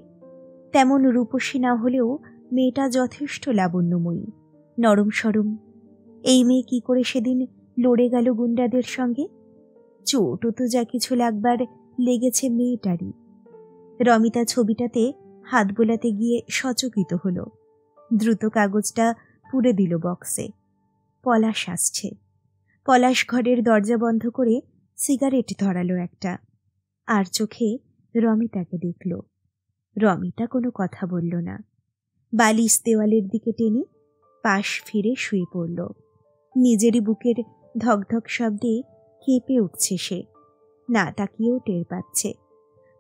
[SPEAKER 1] তেমন রূপসী না হলেও মেয়েটা যথেষ্ট লাবণ্যময়ী, নরম সরম। এই মেয়ে কি করে সেদিন লড়ে গেল গুন্ডাদের সঙ্গে? চোটও তো যা কিছু লাগবার লেগেছে মেয়েটারই। রমিতা ছবিটাতে হাত বোলাতে গিয়ে সচকিত হল। দ্রুত কাগজটা পুরে দিল বক্সে। পলাশ আসছে। পলাশ ঘরের দরজা বন্ধ করে সিগারেট ধরালো একটা, আর চোখে রমিতাকে দেখল। রমিতা কোনো কথা বলল না। বালিশ দেওয়ালের দিকে টেনে পাশ ফিরে শুয়ে পড়ল। নিজেরই বুকের ধকধক শব্দে কেঁপে উঠছে সে। না তাকিয়েও টের পাচ্ছে।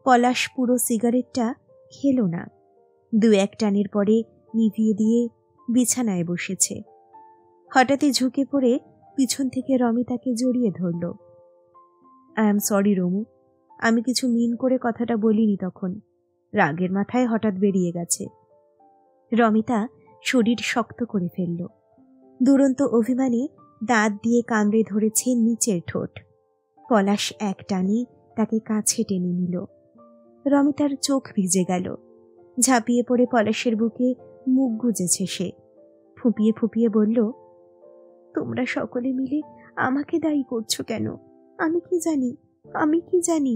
[SPEAKER 1] পলাশ পুরো সিগারেটটা খেল না। দু এক টানের পরে নিভিয়ে দিয়ে বিছানায় বসেছে। হঠাৎই ঝুঁকে পড়ে পিছন থেকে রমিতাকে জড়িয়ে ধরল। আই এম সরি রমু, আমি কিছু মিন করে কথাটা বলিনি তখন, রাগের মাথায় হঠাৎ বেরিয়ে গেছে। রমিতা শরীর শক্ত করে ফেলল। দুরন্ত অভিমানে দাঁত দিয়ে কামড়ে ধরেছে নিচের ঠোঁট। পলাশ এক টানে তাকে কাছে টেনে নিল। রমিতার চোখ ভিজে গেল। ঝাঁপিয়ে পড়ে পলাশের বুকে মুখ গুজেছে সে। ফুপিয়ে ফুপিয়ে বলল, তোমরা সকলে মিলে আমাকে দায়ী করছো কেন? আমি কি জানি?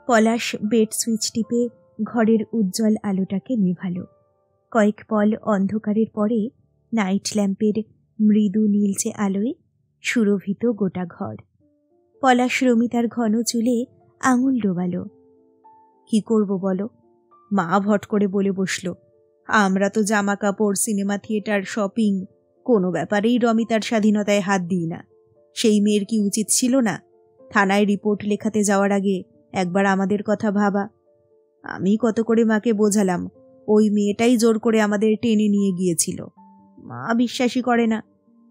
[SPEAKER 1] পলাশ বেড সুইচ টিপে ঘরের উজ্জ্বল আলোটাকে নেভালো। কয়েক পল অন্ধকারের পরে নাইট ল্যাম্পের মৃদু নীলচে আলোয় সুরভিত গোটা ঘর। পলাশ রমিতার ঘন চুলে আঙুল ডোবালো। কি করব বলো? মা ভট করে বলে বসল, আমরা তো জামা কাপড়, সিনেমা থিয়েটার, শপিং কোনো ব্যাপারেই রমিতার স্বাধীনতায় হাত দিই না। সেই মেয়ের কি উচিত ছিল না থানায় রিপোর্ট লেখাতে যাওয়ার আগে একবার আমাদের কথা ভাবা? আমি কত করে মাকে বোঝালাম, ওই মেয়েটাই জোর করে আমাদের টেনে নিয়ে গিয়েছিল। মা বিশ্বাসই করে না।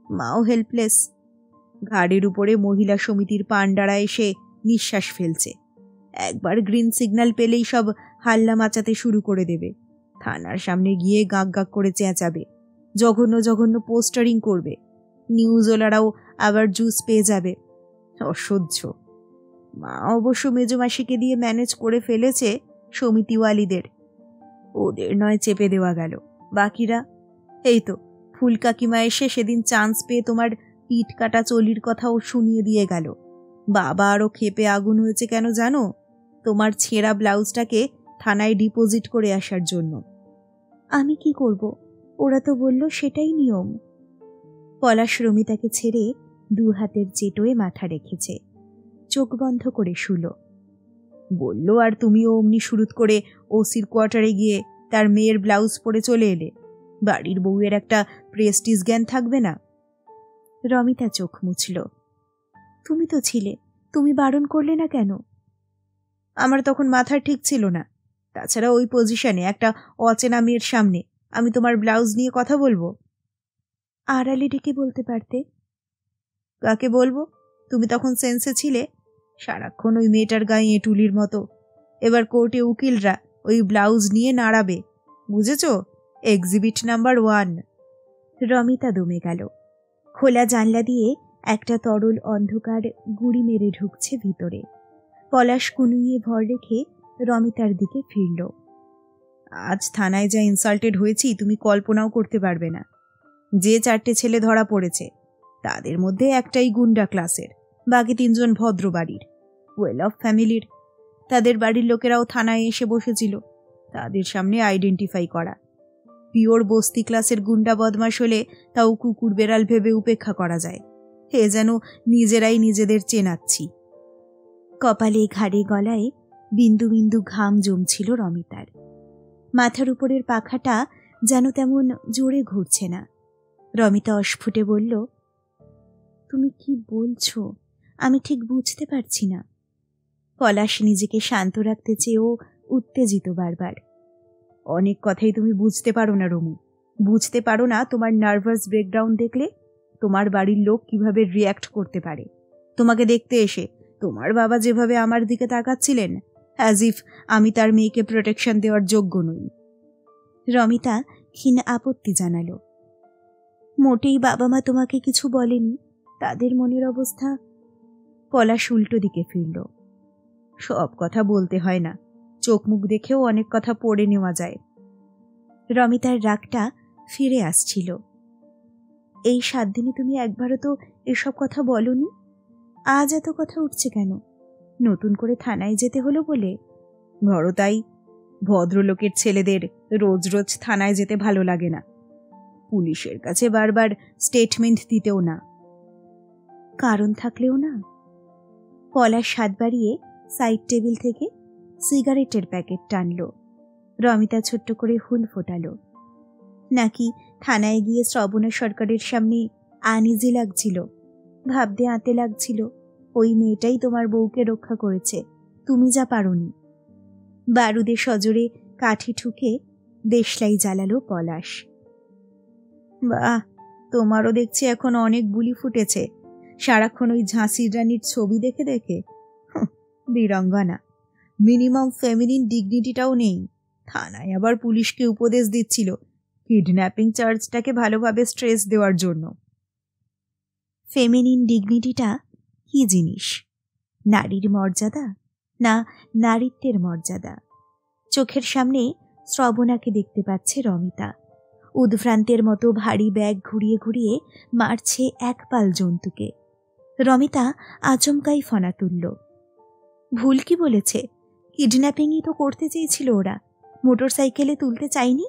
[SPEAKER 1] মাও হেল্পলেস। ঘাড়ের উপরে মহিলা সমিতির পান্ডারা এসে নিঃশ্বাস ফেলছে। একবার গ্রিন সিগন্যাল পেলেই সব হাল্লা মাচাতে শুরু করে দেবে। থানার সামনে গিয়ে গাঁক গাঁক করে চেঁচাবে, জঘন্য জঘন্য পোস্টারিং করবে। নিউজওয়ালারাও আবার জুস পেয়ে যাবে। অসহ্য। মা অবশ্য মেজমাসিকে দিয়ে ম্যানেজ করে ফেলেছে সমিতিওয়ালিদের। ওদের নয় চেপে দেওয়া গেল, বাকিরা? এই তো ফুল কাকিমা এসে সেদিন চান্স পেয়ে তোমার পিঠ কাটা চলির কথাও শুনিয়ে দিয়ে গেল। বাবা আরও ক্ষেপে আগুন হয়েছে কেন জানো? তোমার ছেঁড়া ব্লাউজটাকে থানায় ডিপোজিট করে আসার জন্য। আমি কি করব? ওরা তো বলল সেটাই নিয়ম। পলাশ রমিতাকে ছেড়ে দু হাতের চেটোয় মাথা রেখেছে। চোখ বন্ধ করে শুল। বলল আর তুমিও অমনি শুরুত করে ওসির কোয়ার্টারে গিয়ে তার মেয়ের ব্লাউজ পরে চলে এলে। বাড়ির বউয়ের একটা প্রেস্টিজ জ্ঞান থাকবে না? রমিতা চোখ মুছল। তুমি তো ছিলে, তুমি বারণ করলে না কেন? আমার তখন মাথা ঠিক ছিল না। তাছাড়া ওই পজিশনে একটা অচেনা মেয়ের সামনে আমি তোমার ব্লাউজ নিয়ে কথা বলবো? আড়ালে ডেকে বলতে পারতে। কাকে বলবো? তুমি তখন সেন্সে ছিলে। সারাক্ষণ ওই মেয়েটার গায়ে এঁটুলির মতো। এবার কোর্টে উকিলরা
[SPEAKER 2] ওই ব্লাউজ নিয়ে নাড়াবে, বুঝেছ? Exhibit number 1।
[SPEAKER 1] রমিতা দমে গেল। খোলা জানলা দিয়ে একটা তরল অন্ধকার গুঁড়ি মেরে ঢুকছে ভিতরে। পলাশ কুনুইয়ে ভর রেখে রমিতার দিকে ফিরল।
[SPEAKER 2] আজ থানায় যা ইনসাল্টেড হয়েছি তুমি কল্পনাও করতে পারবে না। যে 4টে ছেলে ধরা পড়েছে তাদের মধ্যে একটাই গুন্ডা ক্লাসের, বাকি 3জন ভদ্র বাড়ির, ওয়েল অফ ফ্যামিলির। তাদের বাড়ির লোকেরাও থানায় এসে বসেছিল। তাদের সামনে আইডেন্টিফাই করা। পিওর বস্তি ক্লাসের গুন্ডা বদমাশ হলে তাও কুকুর বেড়াল ভেবে উপেক্ষা করা যায়। এ যেন নিজেরাই নিজেদের চেনাচ্ছি।
[SPEAKER 1] কপালে ঘাড়ে গলায় বিন্দু বিন্দু ঘাম জমছিল রমিতার। মাথার উপরের পাখাটা যেন তেমন জোরে ঘুরছে না। রমিতা অস্ফুটে বলল, তুমি কি বলছো? আমি ঠিক বুঝতে পারছি না। পলাশ নিজেকে শান্ত রাখতে চেয়েও উত্তেজিত বারবার।
[SPEAKER 2] অনেক কথাই তুমি বুঝতে পারো না রমু। বুঝতে পারো না তোমার নার্ভাস ব্রেকডাউন দেখলে তোমার বাড়ির লোক কিভাবে রিয়্যাক্ট করতে পারে। তোমাকে দেখতে এসে তোমার বাবা যেভাবে আমার দিকে তাকাচ্ছিলেন, অ্যাজ ইফ আমি তার মেয়েকে প্রোটেকশন দেওয়ার যোগ্য নই।
[SPEAKER 1] রমিতা ক্ষীণ আপত্তি জানালো। মোটেই বাবা মা তোমাকে কিছু বলেনি? তাদের মনের অবস্থা? পলাশ উল্টো দিকে ফিরল।
[SPEAKER 2] সব কথা বলতে হয় না, চোখ মুখ দেখেও অনেক কথা পড়ে নেওয়া যায়।
[SPEAKER 1] রমিতার রাগটা ফিরে আসছিল। এই 7 দিনে তুমি একবারও তো এসব কথা বলনি। আজ এত কথা উঠছে কেন? নতুন করে থানায় যেতে হলো বলে?
[SPEAKER 2] ঘরও তাই। ভদ্রলোকের ছেলেদের রোজ রোজ থানায় যেতে ভালো লাগে না। পুলিশের কাছে বারবার স্টেটমেন্ট দিতেও না।
[SPEAKER 1] কারণ থাকলেও না? পলাশ হাত বাড়িয়ে সাইড টেবিল থেকে সিগারেটের প্যাকেট টানল। রমিতা ছোট্ট করে হুল ফোটালো। নাকি থানায় গিয়ে শ্রবণা সরকারের সামনে আনইজি লাগছিল? ভাবতে আঁতে লাগছিল ওই মেয়েটাই তোমার বউকে রক্ষা করেছে, তুমি যা পারোনি। বারুদে সজোরে কাঠি ঠুকে দেশলাই জ্বালালো পলাশ।
[SPEAKER 2] বাহ, তোমারও দেখছি এখন অনেক বুলি ফুটেছে, সারাক্ষণ ওই ঝাঁসির রানীর ছবি দেখে দেখে। বীরাঙ্গনা, মিনিমাম ফেমিনিন ডিগনিটিটাও নেই। থানায় আবার পুলিশকে উপদেশ দিচ্ছিল কিডন্যাপিং চার্জটাকে ভালোভাবে স্ট্রেস দেওয়ার জন্য।
[SPEAKER 1] ফেমিনিন ডিগনিটিটা কি জিনিস? নারীর মর্যাদা না নারীত্বের মর্যাদা? চোখের সামনে শ্রবণাকে দেখতে পাচ্ছে রমিতা। উদ্ভ্রান্তের মতো ভারী ব্যাগ ঘুরিয়ে ঘুরিয়ে মারছে এক পাল জন্তুকে। রমিতা আচমকাই ফনা তুলল। ভুল কি বলেছে? কিডন্যাপিংই তো করতে চেয়েছিল ওরা, মোটর সাইকেলে তুলতে চাইনি।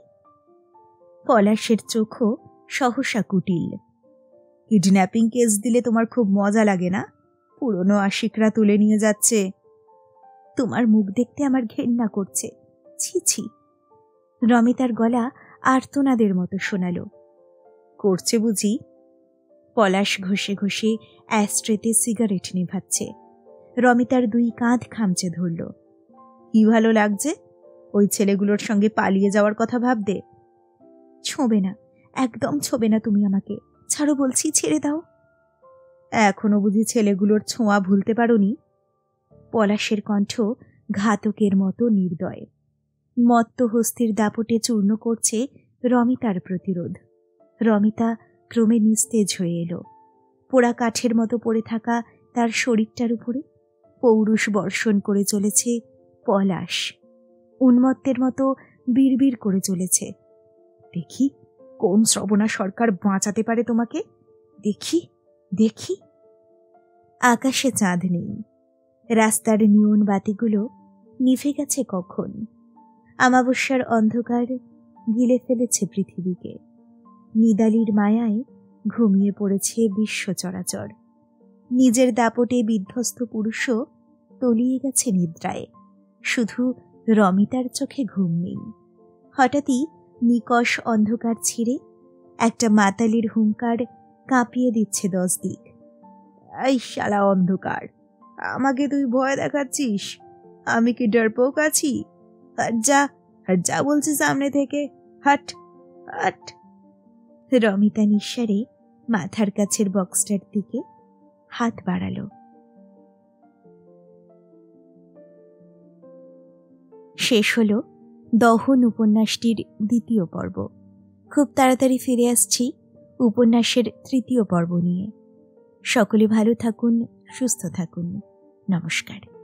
[SPEAKER 1] পলাশের চোখও সহসা কুটিল।
[SPEAKER 2] কিডন্যাপিং কেস দিলে তোমার খুব মজা লাগে না? পুরনো আশিকরা তুলে নিয়ে যাচ্ছে।
[SPEAKER 1] তোমার মুখ দেখতে আমার ঘেন্না করছে, ছি ছি। রমিতার গলা আর্তনাদের মতো শোনালো।
[SPEAKER 2] করছে বুঝি?
[SPEAKER 1] পলাশ ঘষে ঘষে অ্যাস্ট্রেতে সিগারেট নিভাচ্ছে। রমিতার 2 কাঁধ খামচে ধরল।
[SPEAKER 2] কি ভালো লাগছে ওই ছেলেগুলোর সঙ্গে পালিয়ে যাওয়ার কথা ভাবতে?
[SPEAKER 1] ছোঁবে না, একদম ছোঁবে না তুমি আমাকে। ছাড়ো বলছি, ছেড়ে দাও।
[SPEAKER 2] এখনো বুঝি ছেলেগুলোর ছোঁয়া ভুলতে পারোনি?
[SPEAKER 1] পলাশের কণ্ঠ ঘাতকের মতো নির্দয়। মত্ত হস্তির দাপটে চূর্ণ করছে রমিতার প্রতিরোধ। রমিতা ক্রমে নিস্তেজ হয়ে এলো। পোড়া কাঠের মতো পড়ে থাকা তার শরীরটার উপরে পৌরুষ বর্ষণ করে চলেছে পলাশ। উন্মত্তের মতো বিড়বিড় করে চলেছে।
[SPEAKER 2] দেখি কোন শ্রবণা সরকার বাঁচাতে পারে তোমাকে, দেখি দেখি।
[SPEAKER 1] আকাশে চাঁদ নেই। রাস্তার নিয়ন বাতিগুলো নিভে গেছে কখন। আমাবস্যার অন্ধকার গিলে ফেলেছে পৃথিবীকে। নিদালির মায়ায় ঘুমিয়ে পড়েছে বিশ্ব চরাচর। নিজের দাপটে বিধ্বস্ত পুরুষও তলিয়ে গেছে নিদ্রায়। শুধু রমিতার চোখে ঘুম নেই। হঠাৎই নিকষ অন্ধকার ছিঁড়ে একটা মাতালির হুঙ্কার কাঁপিয়ে দিচ্ছে 10 দিক।
[SPEAKER 2] এই শালা অন্ধকার, আমাকে তুই ভয় দেখাচ্ছিস? আমি কি ডরপোক আছি? হাট যা বলছি সামনে থেকে, হাট হাট।
[SPEAKER 1] রমিতা নিঃসারে মাথার কাছের বক্সটার দিকে হাত বাড়ালো। শেষ হলো দহন উপন্যাসটির দ্বিতীয় পর্ব। খুব তাড়াতাড়ি ফিরে আসছি উপন্যাসের তৃতীয় পর্ব নিয়ে। সকলে ভালো থাকুন, সুস্থ থাকুন। নমস্কার।